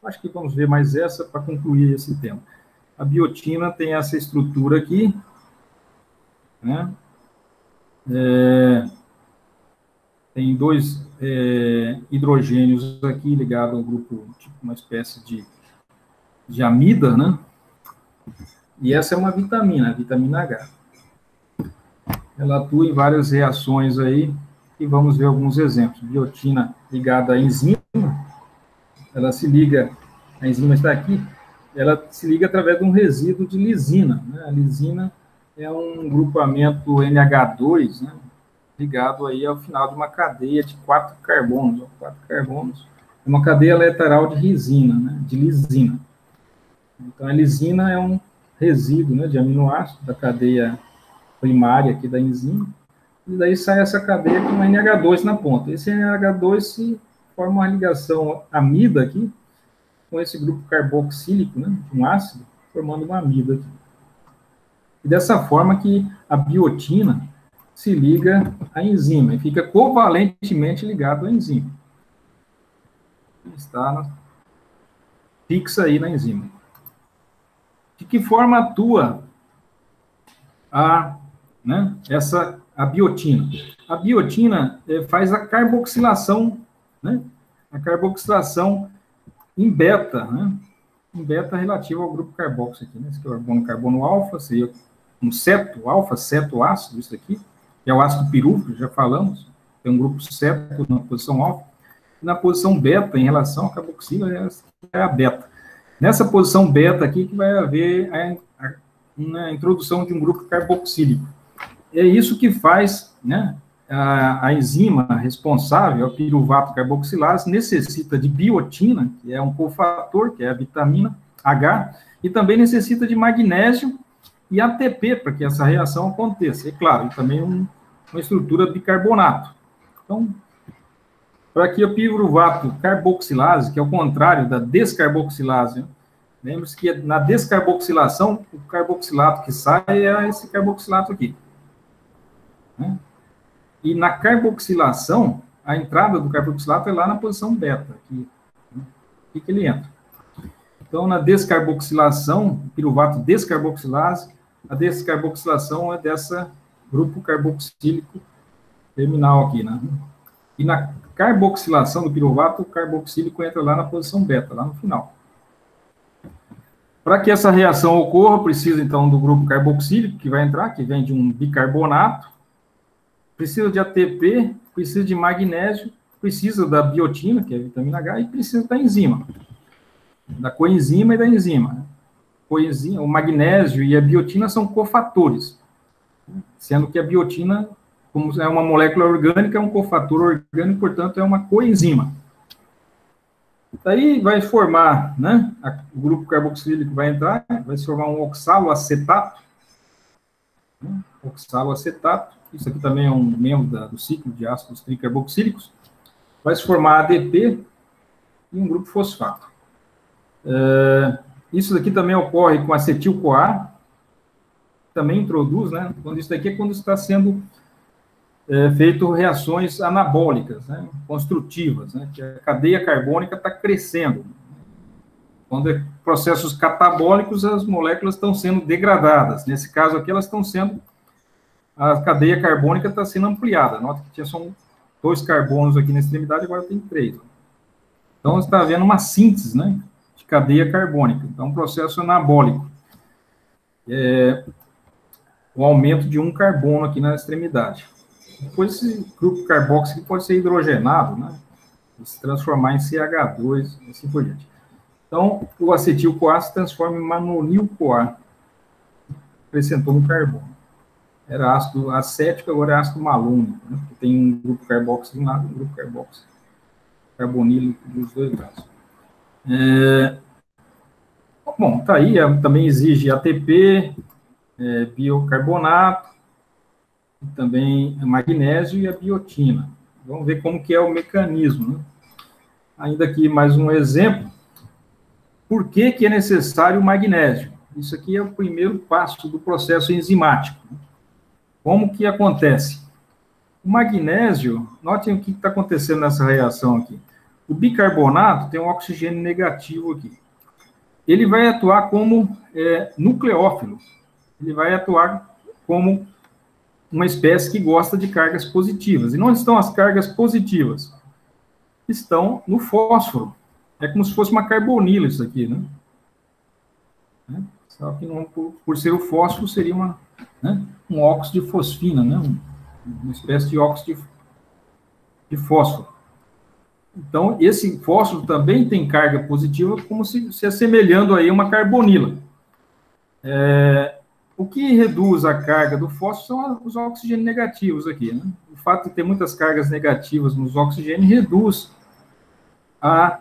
Speaker 1: Acho que vamos ver mais essa para concluir esse tema. A biotina tem essa estrutura aqui, né? Tem dois hidrogênios aqui ligados ao grupo, tipo uma espécie de amida, né? E essa é uma vitamina, a vitamina H. Ela atua em várias reações aí, e vamos ver alguns exemplos. Biotina ligada à enzima, ela se liga, a enzima está aqui, ela se liga através de um resíduo de lisina, né? A lisina é um grupamento NH2, né, ligado aí ao final de uma cadeia de 4 carbonos. É uma cadeia lateral de risina, né, de lisina. Então, a lisina é um resíduo, né, de aminoácido da cadeia primária aqui da enzima, e daí sai essa cadeia com NH2 na ponta. Esse NH2 se forma uma ligação amida aqui, com esse grupo carboxílico, né, um ácido, formando uma amida aqui. E dessa forma que a biotina se liga à enzima, e fica covalentemente ligado à enzima. Está fixa aí na enzima. De que forma atua a biotina? A biotina faz a carboxilação, né? A carboxilação em beta, né? Em beta relativa ao grupo carboxo aqui, né? Esse aqui é o carbono alfa, seria um ceto, alfa, ceto ácido, isso aqui, que é o ácido pirúvico, já falamos, tem um grupo ceto na posição alfa, e na posição beta, em relação à carboxila, é a beta. Nessa posição beta aqui que vai haver a introdução de um grupo carboxílico. É isso que faz, né, a enzima responsável, a piruvato carboxilase, necessita de biotina, que é um cofator, que é a vitamina H, e também necessita de magnésio e ATP para que essa reação aconteça. E, claro, e também uma estrutura de bicarbonato. Então, Para aqui o piruvato carboxilase, que é o contrário da descarboxilase. Lembre-se que na descarboxilação, o carboxilato que sai é esse carboxilato aqui. Né? E na carboxilação, a entrada do carboxilato é lá na posição beta. Aqui, né? Aqui que ele entra. Então, na descarboxilação, piruvato descarboxilase, a descarboxilação é dessa grupo carboxílico terminal aqui, né? E na carboxilação do piruvato, o carboxílico entra lá na posição beta, lá no final. Para que essa reação ocorra, precisa, então, do grupo carboxílico, que vai entrar, que vem de um bicarbonato, precisa de ATP, precisa de magnésio, precisa da biotina, que é a vitamina H, e precisa da enzima, da coenzima e da enzima. O magnésio e a biotina são cofatores, sendo que a biotina, como é uma molécula orgânica, é um cofator orgânico, portanto, é uma coenzima. Daí vai formar, né, o grupo carboxílico vai entrar, vai se formar um oxaloacetato, né, oxaloacetato, isso aqui também é um membro do ciclo de ácidos tricarboxílicos, vai se formar ADP e um grupo fosfato. Isso daqui também ocorre com acetil-CoA, também introduz, né, quando isso daqui é quando está sendo feito reações anabólicas, né, construtivas, né, que a cadeia carbônica está crescendo. Quando é processos catabólicos, as moléculas estão sendo degradadas. Nesse caso aqui, elas estão sendo, a cadeia carbônica está sendo ampliada. Nota que tinha só 2 carbonos aqui na extremidade, agora tem 3. Então, você está vendo uma síntese, né, de cadeia carbônica. Então, um processo anabólico. O aumento de um carbono aqui na extremidade. Depois, esse grupo carboxílico pode ser hidrogenado, né? Se transformar em CH2, assim por diante. Então, o acetil-CoA se transforma em manonil-CoA. Acrescentou um carbono. Era ácido acético, agora é ácido malônico, né? Porque tem um grupo carboxílico de um lado e um grupo carboxílico carbonílico dos dois lados. Bom, tá aí, também exige ATP, biocarbonato, também magnésio e a biotina. Vamos ver como que é o mecanismo, né? Ainda aqui mais um exemplo. Por que que é necessário o magnésio? Isso aqui é o primeiro passo do processo enzimático. Como que acontece? O magnésio, notem o que está acontecendo nessa reação aqui. O bicarbonato tem um oxigênio negativo aqui. Ele vai atuar como nucleófilo. Ele vai atuar como uma espécie que gosta de cargas positivas. E onde estão as cargas positivas? Estão no fósforo. É como se fosse uma carbonila isso aqui, né? Só que não, por ser o fósforo, seria um óxido de fosfina, né? Uma espécie de óxido de fósforo. Então, esse fósforo também tem carga positiva, como se assemelhando aí a uma carbonila. O que reduz a carga do fósforo são os oxigênios negativos aqui, né? O fato de ter muitas cargas negativas nos oxigênios reduz a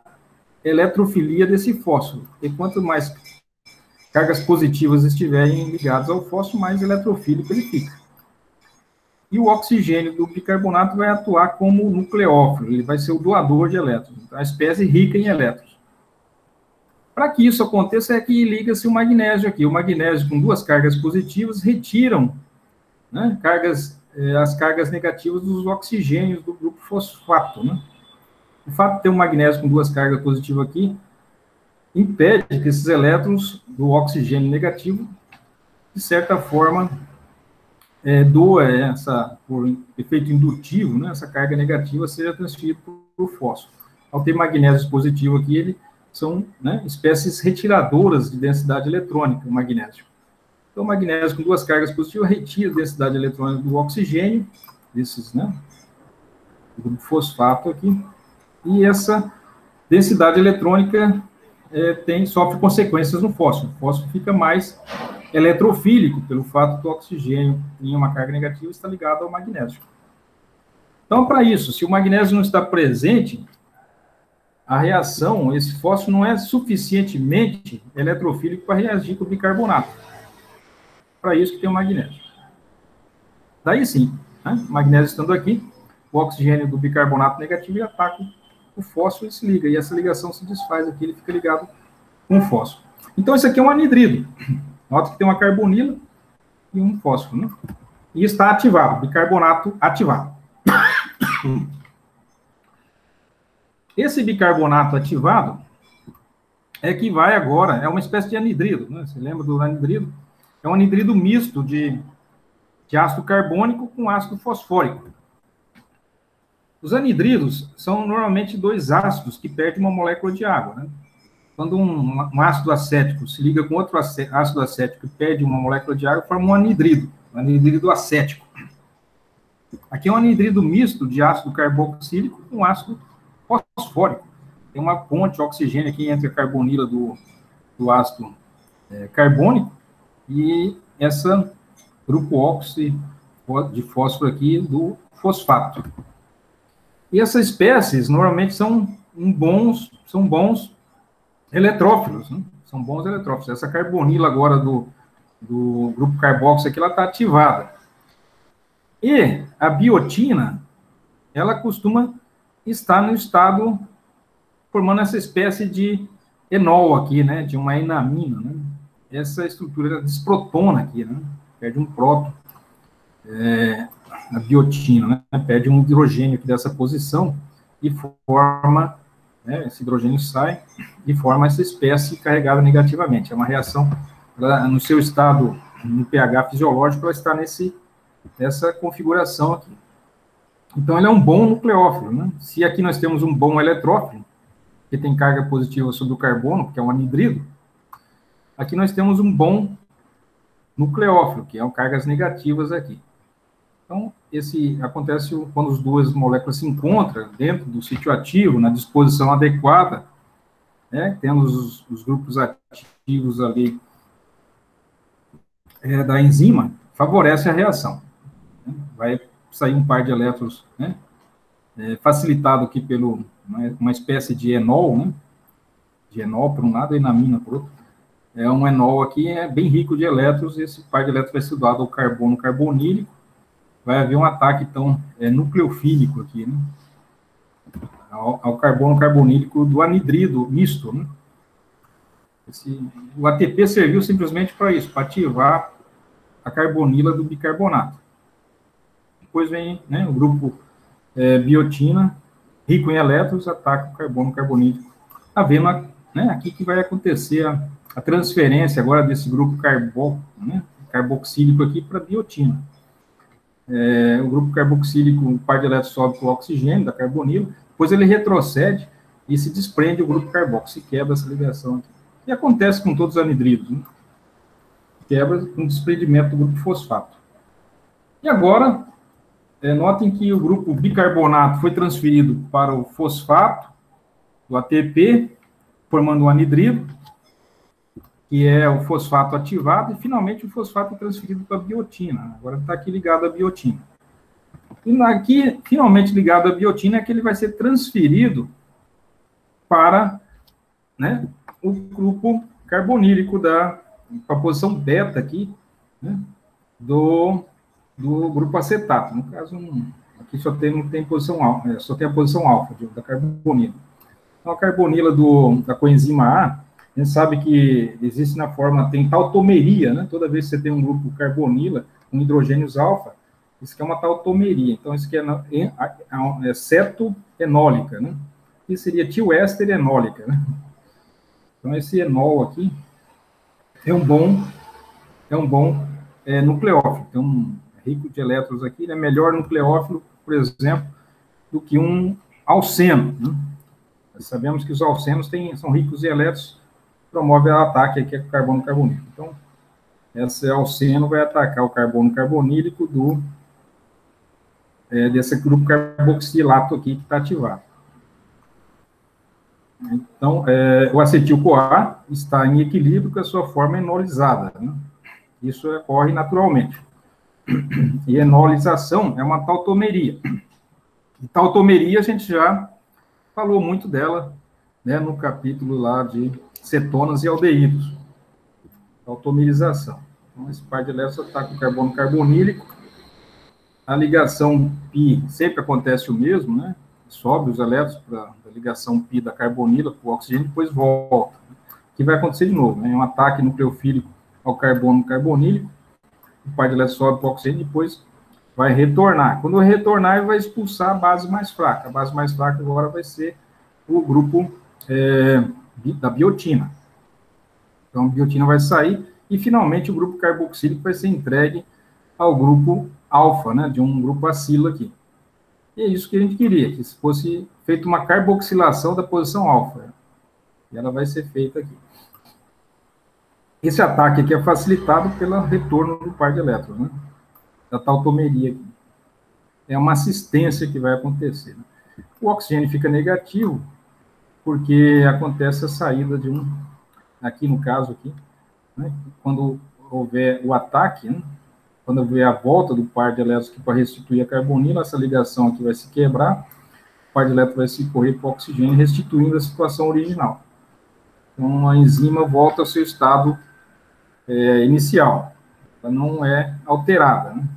Speaker 1: eletrofilia desse fósforo. E quanto mais cargas positivas estiverem ligadas ao fósforo, mais eletrofílico ele fica. E o oxigênio do bicarbonato vai atuar como nucleófilo, ele vai ser o doador de elétrons, então, a espécie rica em elétrons. Para que isso aconteça, é que liga-se o magnésio aqui. O magnésio, com 2 cargas positivas, retiram, né, as cargas negativas dos oxigênios do grupo fosfato, né? O fato de ter um magnésio com 2 cargas positivas aqui impede que esses elétrons do oxigênio negativo, de certa forma, doa por efeito indutivo, né, essa carga negativa seja transferida para o fósforo. Ao ter magnésio positivo aqui, ele são, né, espécies retiradoras de densidade eletrônica, o magnésio. Então, o magnésio com 2 cargas positivas retira a densidade eletrônica do oxigênio, desses, né, do fosfato aqui, e essa densidade eletrônica sofre consequências no fósforo. O fósforo fica mais eletrofílico, pelo fato do oxigênio em uma carga negativa estar ligado ao magnésio. Então, para isso, se o magnésio não está presente, a reação, esse fósforo não é suficientemente eletrofílico para reagir com o bicarbonato. Para isso que tem o magnésio. Daí sim, né, o magnésio estando aqui, o oxigênio do bicarbonato negativo e ataca o fósforo e se liga. E essa ligação se desfaz aqui, ele fica ligado com o fósforo. Então, isso aqui é um anidrido. Nota que tem uma carbonila e um fósforo, né? E está ativado, bicarbonato ativado. Esse bicarbonato ativado é que vai agora, é uma espécie de anidrido, né? Você lembra do anidrido? É um anidrido misto de ácido carbônico com ácido fosfórico. Os anidridos são normalmente dois ácidos que perdem uma molécula de água, né? Quando um ácido acético se liga com outro ácido acético e perde uma molécula de água, forma um anidrido acético. Aqui é um anidrido misto de ácido carboxílico com ácido fosfórico. Tem uma ponte de oxigênio aqui entre a carbonila do ácido carbônico e essa grupo óxido de fósforo aqui do fosfato. E essas espécies normalmente são bons eletrófilos, né? São bons eletrófilos. Essa carbonila agora do grupo carboxo aqui, ela está ativada. E a biotina, ela costuma estar no estado, formando essa espécie de enol aqui, né? De uma enamina, né? Essa estrutura desprotona aqui, né? Perde um próton, a biotina, né? Perde um hidrogênio aqui dessa posição e forma, né? Esse hidrogênio sai e forma essa espécie carregada negativamente. É uma reação, no seu estado, no pH fisiológico, ela está nessa configuração aqui. Então, ele é um bom nucleófilo, né? Se aqui nós temos um bom eletrófilo, que tem carga positiva sobre o carbono, que é um anidrido, aqui nós temos um bom nucleófilo, que é cargas negativas aqui. Então, acontece quando as duas moléculas se encontram dentro do sítio ativo, na disposição adequada, né? Temos os grupos ativos ali da enzima, favorece a reação. Né? Vai sair um par de elétrons, né? Facilitado aqui pelo uma espécie de enol, né? De enol por um lado e enamina por outro. É um enol aqui, bem rico de elétrons, e esse par de elétrons vai ser doado ao carbono carbonílico. Vai haver um ataque, então, nucleofílico aqui, né? Ao carbono carbonílico do anidrido misto, né? O ATP serviu simplesmente para isso, para ativar a carbonila do bicarbonato. Depois vem, né, o grupo biotina, rico em elétrons, ataca o carbono carbonílico. Está vendo, né, aqui que vai acontecer a transferência agora desse grupo carboxílico aqui para biotina. O grupo carboxílico, o par de elétrons sobe com o oxigênio da carbonila, depois ele retrocede e se desprende o grupo carboxo, e quebra essa ligação aqui. E acontece com todos os anidridos, né? Quebra com o desprendimento do grupo fosfato. E agora, notem que o grupo bicarbonato foi transferido para o fosfato, do ATP, formando um anidrido, que é o fosfato ativado, e finalmente o fosfato é transferido para a biotina. Agora está aqui ligado à biotina. E aqui, finalmente ligado à biotina, é que ele vai ser transferido para, né, o grupo carbonílico para a posição beta aqui, né, do grupo acetato. No caso, aqui não tem posição alfa, só tem a posição alfa da carbonila. Então, a carbonila da coenzima A, a gente sabe que existe na forma, tem tautomeria, né? Toda vez que você tem um grupo carbonila com hidrogênios alfa, isso aqui é uma tautomeria. Então, isso aqui é cetoenólica, né? Isso seria tioéster enólica, né? Então, esse enol aqui é um bom nucleófilo. Então, rico de elétrons aqui, ele é melhor nucleófilo, por exemplo, do que um alceno, né? Nós sabemos que os alcenos são ricos em elétrons, promove o ataque aqui com carbono carbonílico. Então, esse alceno vai atacar o carbono carbonílico desse grupo carboxilato aqui que está ativado. Então, o acetil-CoA está em equilíbrio com a sua forma enolizada, né? Isso ocorre naturalmente. E enolização é uma tautomeria. E tautomeria a gente já falou muito dela, né, no capítulo lá de cetonas e aldeídos. Tautomerização. Então, esse par de elétrons ataca o carbono carbonílico a ligação π sempre acontece o mesmo, né? Sobe os elétrons para a ligação π da carbonila para o oxigênio e depois volta. Que vai acontecer de novo, né? Um ataque nucleofílico ao carbono carbonílico, o par de elétrons sobe para o oxigênio e depois vai retornar. Quando retornar, ele vai expulsar a base mais fraca. A base mais fraca agora vai ser o grupo da biotina. Então, a biotina vai sair e, finalmente, o grupo carboxílico vai ser entregue ao grupo alfa, né, de um grupo acilo aqui. E é isso que a gente queria, que fosse feita uma carboxilação da posição alfa. E ela vai ser feita aqui. Esse ataque aqui é facilitado pelo retorno do par de elétrons, né, da tautomeria aqui. É uma assistência que vai acontecer. Né? O oxigênio fica negativo, porque acontece a saída de um, aqui no caso aqui, né, quando houver o ataque, né, quando houver a volta do par de elétrons aqui para restituir a carbonila, essa ligação aqui vai se quebrar, o par de elétrons vai se correr para o oxigênio, restituindo a situação original. Então, a enzima volta ao seu estado inicial, ela não é alterada, né?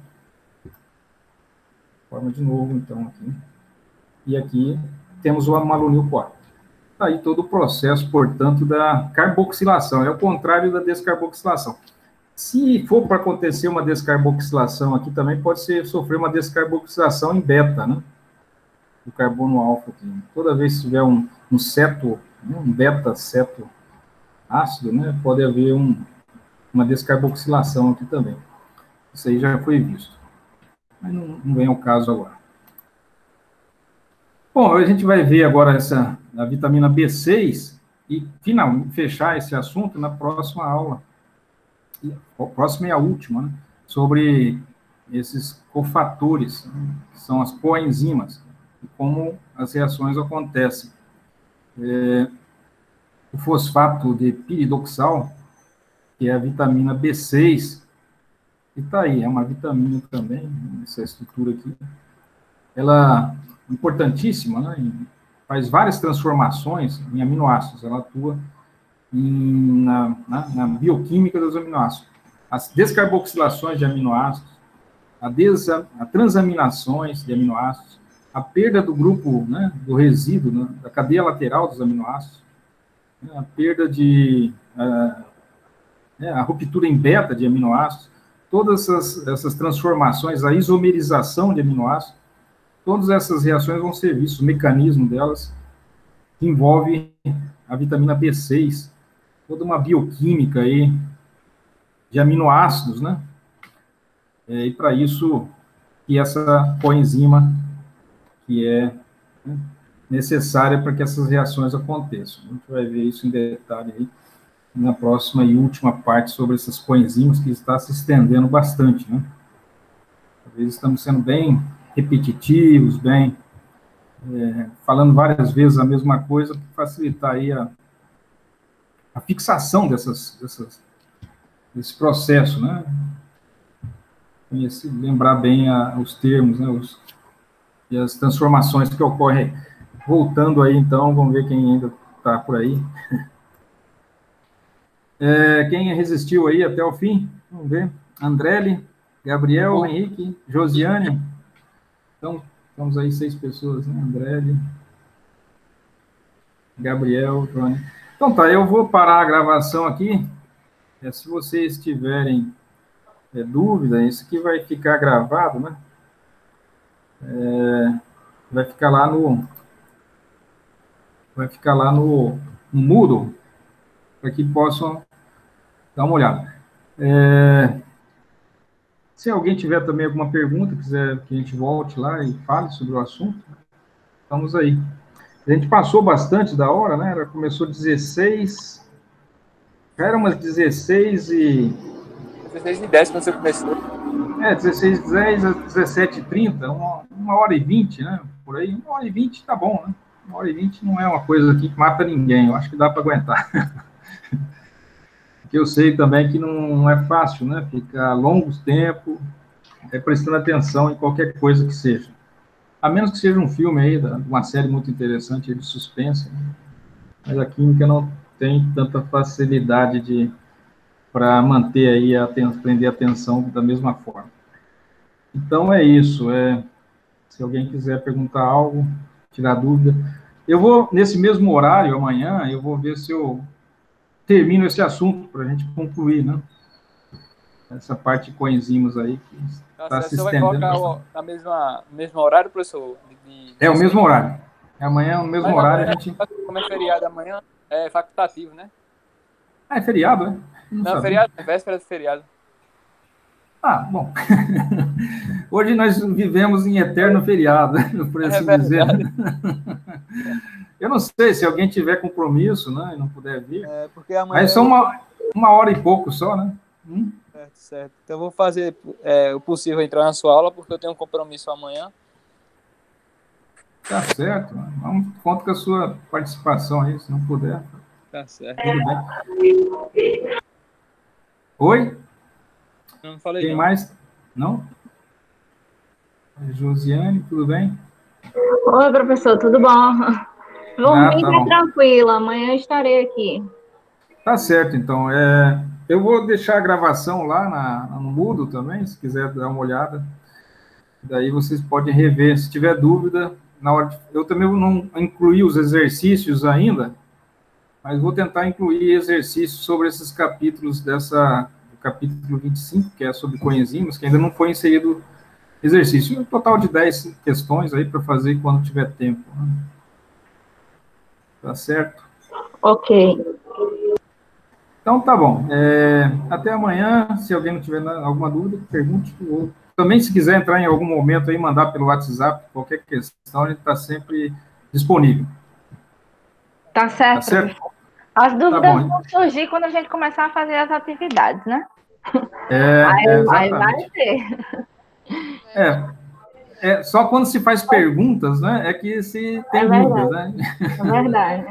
Speaker 1: Forma de novo, então, aqui. E aqui temos o amalonil 4. Está aí todo o processo, portanto, da carboxilação. É o contrário da descarboxilação. Se for para acontecer uma descarboxilação aqui, também pode sofrer uma descarboxilação em beta, né? Do carbono alfa aqui. Toda vez que tiver um ceto, um beta ceto ácido, né? Pode haver uma descarboxilação aqui também. Isso aí já foi visto. Mas não vem ao caso agora. Bom, a gente vai ver agora a vitamina B6 e, finalmente, fechar esse assunto na próxima aula. A próxima é a última, né? Sobre esses cofatores, né? Que são as coenzimas, e como as reações acontecem. O fosfato de piridoxal, que é a vitamina B6, e está aí, é uma vitamina também, essa estrutura aqui. Ela é importantíssima, né? Faz várias transformações em aminoácidos, ela atua na bioquímica dos aminoácidos. As descarboxilações de aminoácidos, a transaminações de aminoácidos, a perda do grupo, né, do resíduo, né, da cadeia lateral dos aminoácidos, né, a perda a ruptura em beta de aminoácidos, todas essas transformações, a isomerização de aminoácidos, todas essas reações vão ser vistas, o mecanismo delas que envolve a vitamina B6, toda uma bioquímica aí de aminoácidos, né? E para isso, que essa coenzima que é necessária para que essas reações aconteçam. A gente vai ver isso em detalhe aí na próxima e última parte sobre essas coenzimas, que está se estendendo bastante, né? Talvez estamos sendo bem repetitivos, falando várias vezes a mesma coisa, para facilitar aí a fixação desse processo, né? Lembrar bem os termos, né? E as transformações que ocorrem. Voltando aí, então, vamos ver quem ainda está por aí. Quem resistiu aí até o fim? Vamos ver. Andrelli, Gabriel, Henrique, Josiane. Então, estamos aí 6 pessoas, né? Andrelli, Gabriel, Joane. Então tá, eu vou parar a gravação aqui. Se vocês tiverem dúvida, isso aqui vai ficar gravado, né? Vai ficar lá no Moodle, para que possam dar uma olhada. Se alguém tiver também alguma pergunta, quiser que a gente volte lá e fale sobre o assunto, estamos aí. A gente passou bastante da hora, né? Ela começou 16... Já era umas 16 e...
Speaker 2: 16h10 quando você começou.
Speaker 1: 16h10 a 17h30, 1h20, né? Por aí, 1h20 tá bom, né? 1h20 não é uma coisa aqui que mata ninguém, eu acho que dá para aguentar. Porque eu sei também que não é fácil, né? Ficar longos tempos prestando atenção em qualquer coisa que seja. A menos que seja um filme aí, uma série muito interessante de suspense, né? Mas a química não tem tanta facilidade para manter aí, prender a atenção da mesma forma. Então é isso. Se alguém quiser perguntar algo, tirar dúvida. Eu vou, nesse mesmo horário, amanhã, eu vou ver se eu termino esse assunto para a gente concluir, né? Essa parte de coenzimas aí que
Speaker 2: Tá
Speaker 1: está
Speaker 2: certo.
Speaker 1: se
Speaker 2: Você vai
Speaker 1: estendendo
Speaker 2: colocar
Speaker 1: bastante.
Speaker 2: no mesmo horário, professor?
Speaker 1: É o mesmo horário. Amanhã, no mesmo
Speaker 2: Mas
Speaker 1: horário, a
Speaker 2: amanhã,
Speaker 1: gente.
Speaker 2: como é feriado amanhã, é facultativo, né?
Speaker 1: Ah, é feriado, né? Não
Speaker 2: Não,
Speaker 1: sabia.
Speaker 2: feriado, véspera de feriado.
Speaker 1: Ah, bom. Hoje nós vivemos em eterno feriado, por
Speaker 2: É
Speaker 1: assim dizer.
Speaker 2: verdade.
Speaker 1: Eu não sei se alguém tiver compromisso, né, e não puder vir,
Speaker 2: É, porque
Speaker 1: mas
Speaker 2: amanhã
Speaker 1: são
Speaker 2: eu.
Speaker 1: uma hora e pouco só, né?
Speaker 2: Certo, certo. Então eu vou fazer o possível entrar na sua aula, porque eu tenho um compromisso amanhã.
Speaker 1: Tá certo. Vamos, conto com a sua participação aí, se não puder.
Speaker 2: Tá certo.
Speaker 1: Tudo bem. Oi?
Speaker 2: Não falei
Speaker 1: Tem
Speaker 2: não.
Speaker 1: mais? Não? Josiane, tudo bem?
Speaker 3: Oi, professor, tudo bom? Por
Speaker 1: Ah,
Speaker 3: mim,
Speaker 1: tá
Speaker 3: tá
Speaker 1: bom.
Speaker 3: tranquila. Amanhã eu estarei aqui.
Speaker 1: Tá certo, então. Eu vou deixar a gravação lá no Moodle também, se quiser dar uma olhada. Daí vocês podem rever. Se tiver dúvida, na hora eu também não incluí os exercícios ainda, mas vou tentar incluir exercícios sobre esses capítulos do capítulo 25, que é sobre coenzimas, que ainda não foi inserido exercício. Um total de 10 questões aí para fazer quando tiver tempo, né? Tá certo?
Speaker 3: Ok.
Speaker 1: Então tá bom. Até amanhã. Se alguém não tiver alguma dúvida, pergunte. Ou também, se quiser entrar em algum momento aí, mandar pelo WhatsApp, qualquer questão, a gente está sempre disponível.
Speaker 3: Tá
Speaker 1: Tá
Speaker 3: certo,
Speaker 1: certo?
Speaker 3: professor. As
Speaker 1: Tá
Speaker 3: dúvidas
Speaker 1: bom.
Speaker 3: vão surgir quando a gente começar a fazer as atividades, né? Aí vai
Speaker 1: Exatamente.
Speaker 3: ter.
Speaker 1: É, só quando se faz perguntas, né, é que se
Speaker 3: É
Speaker 1: tem dúvidas,
Speaker 3: verdade,
Speaker 1: né?
Speaker 3: é verdade.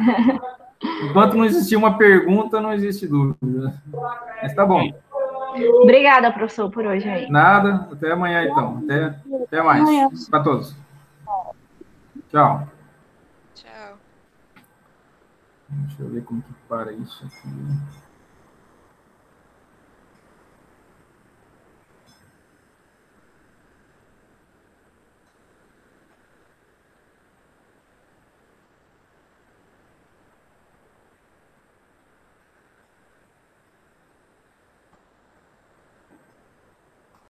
Speaker 1: Enquanto não existir uma pergunta, não existe dúvida. Mas tá bom.
Speaker 3: Obrigada, professor, por hoje aí.
Speaker 1: Nada. Até amanhã, então. Até mais.
Speaker 3: Amanhã.
Speaker 1: Para todos. Tchau.
Speaker 4: Tchau.
Speaker 1: Deixa eu ver como que para isso aqui.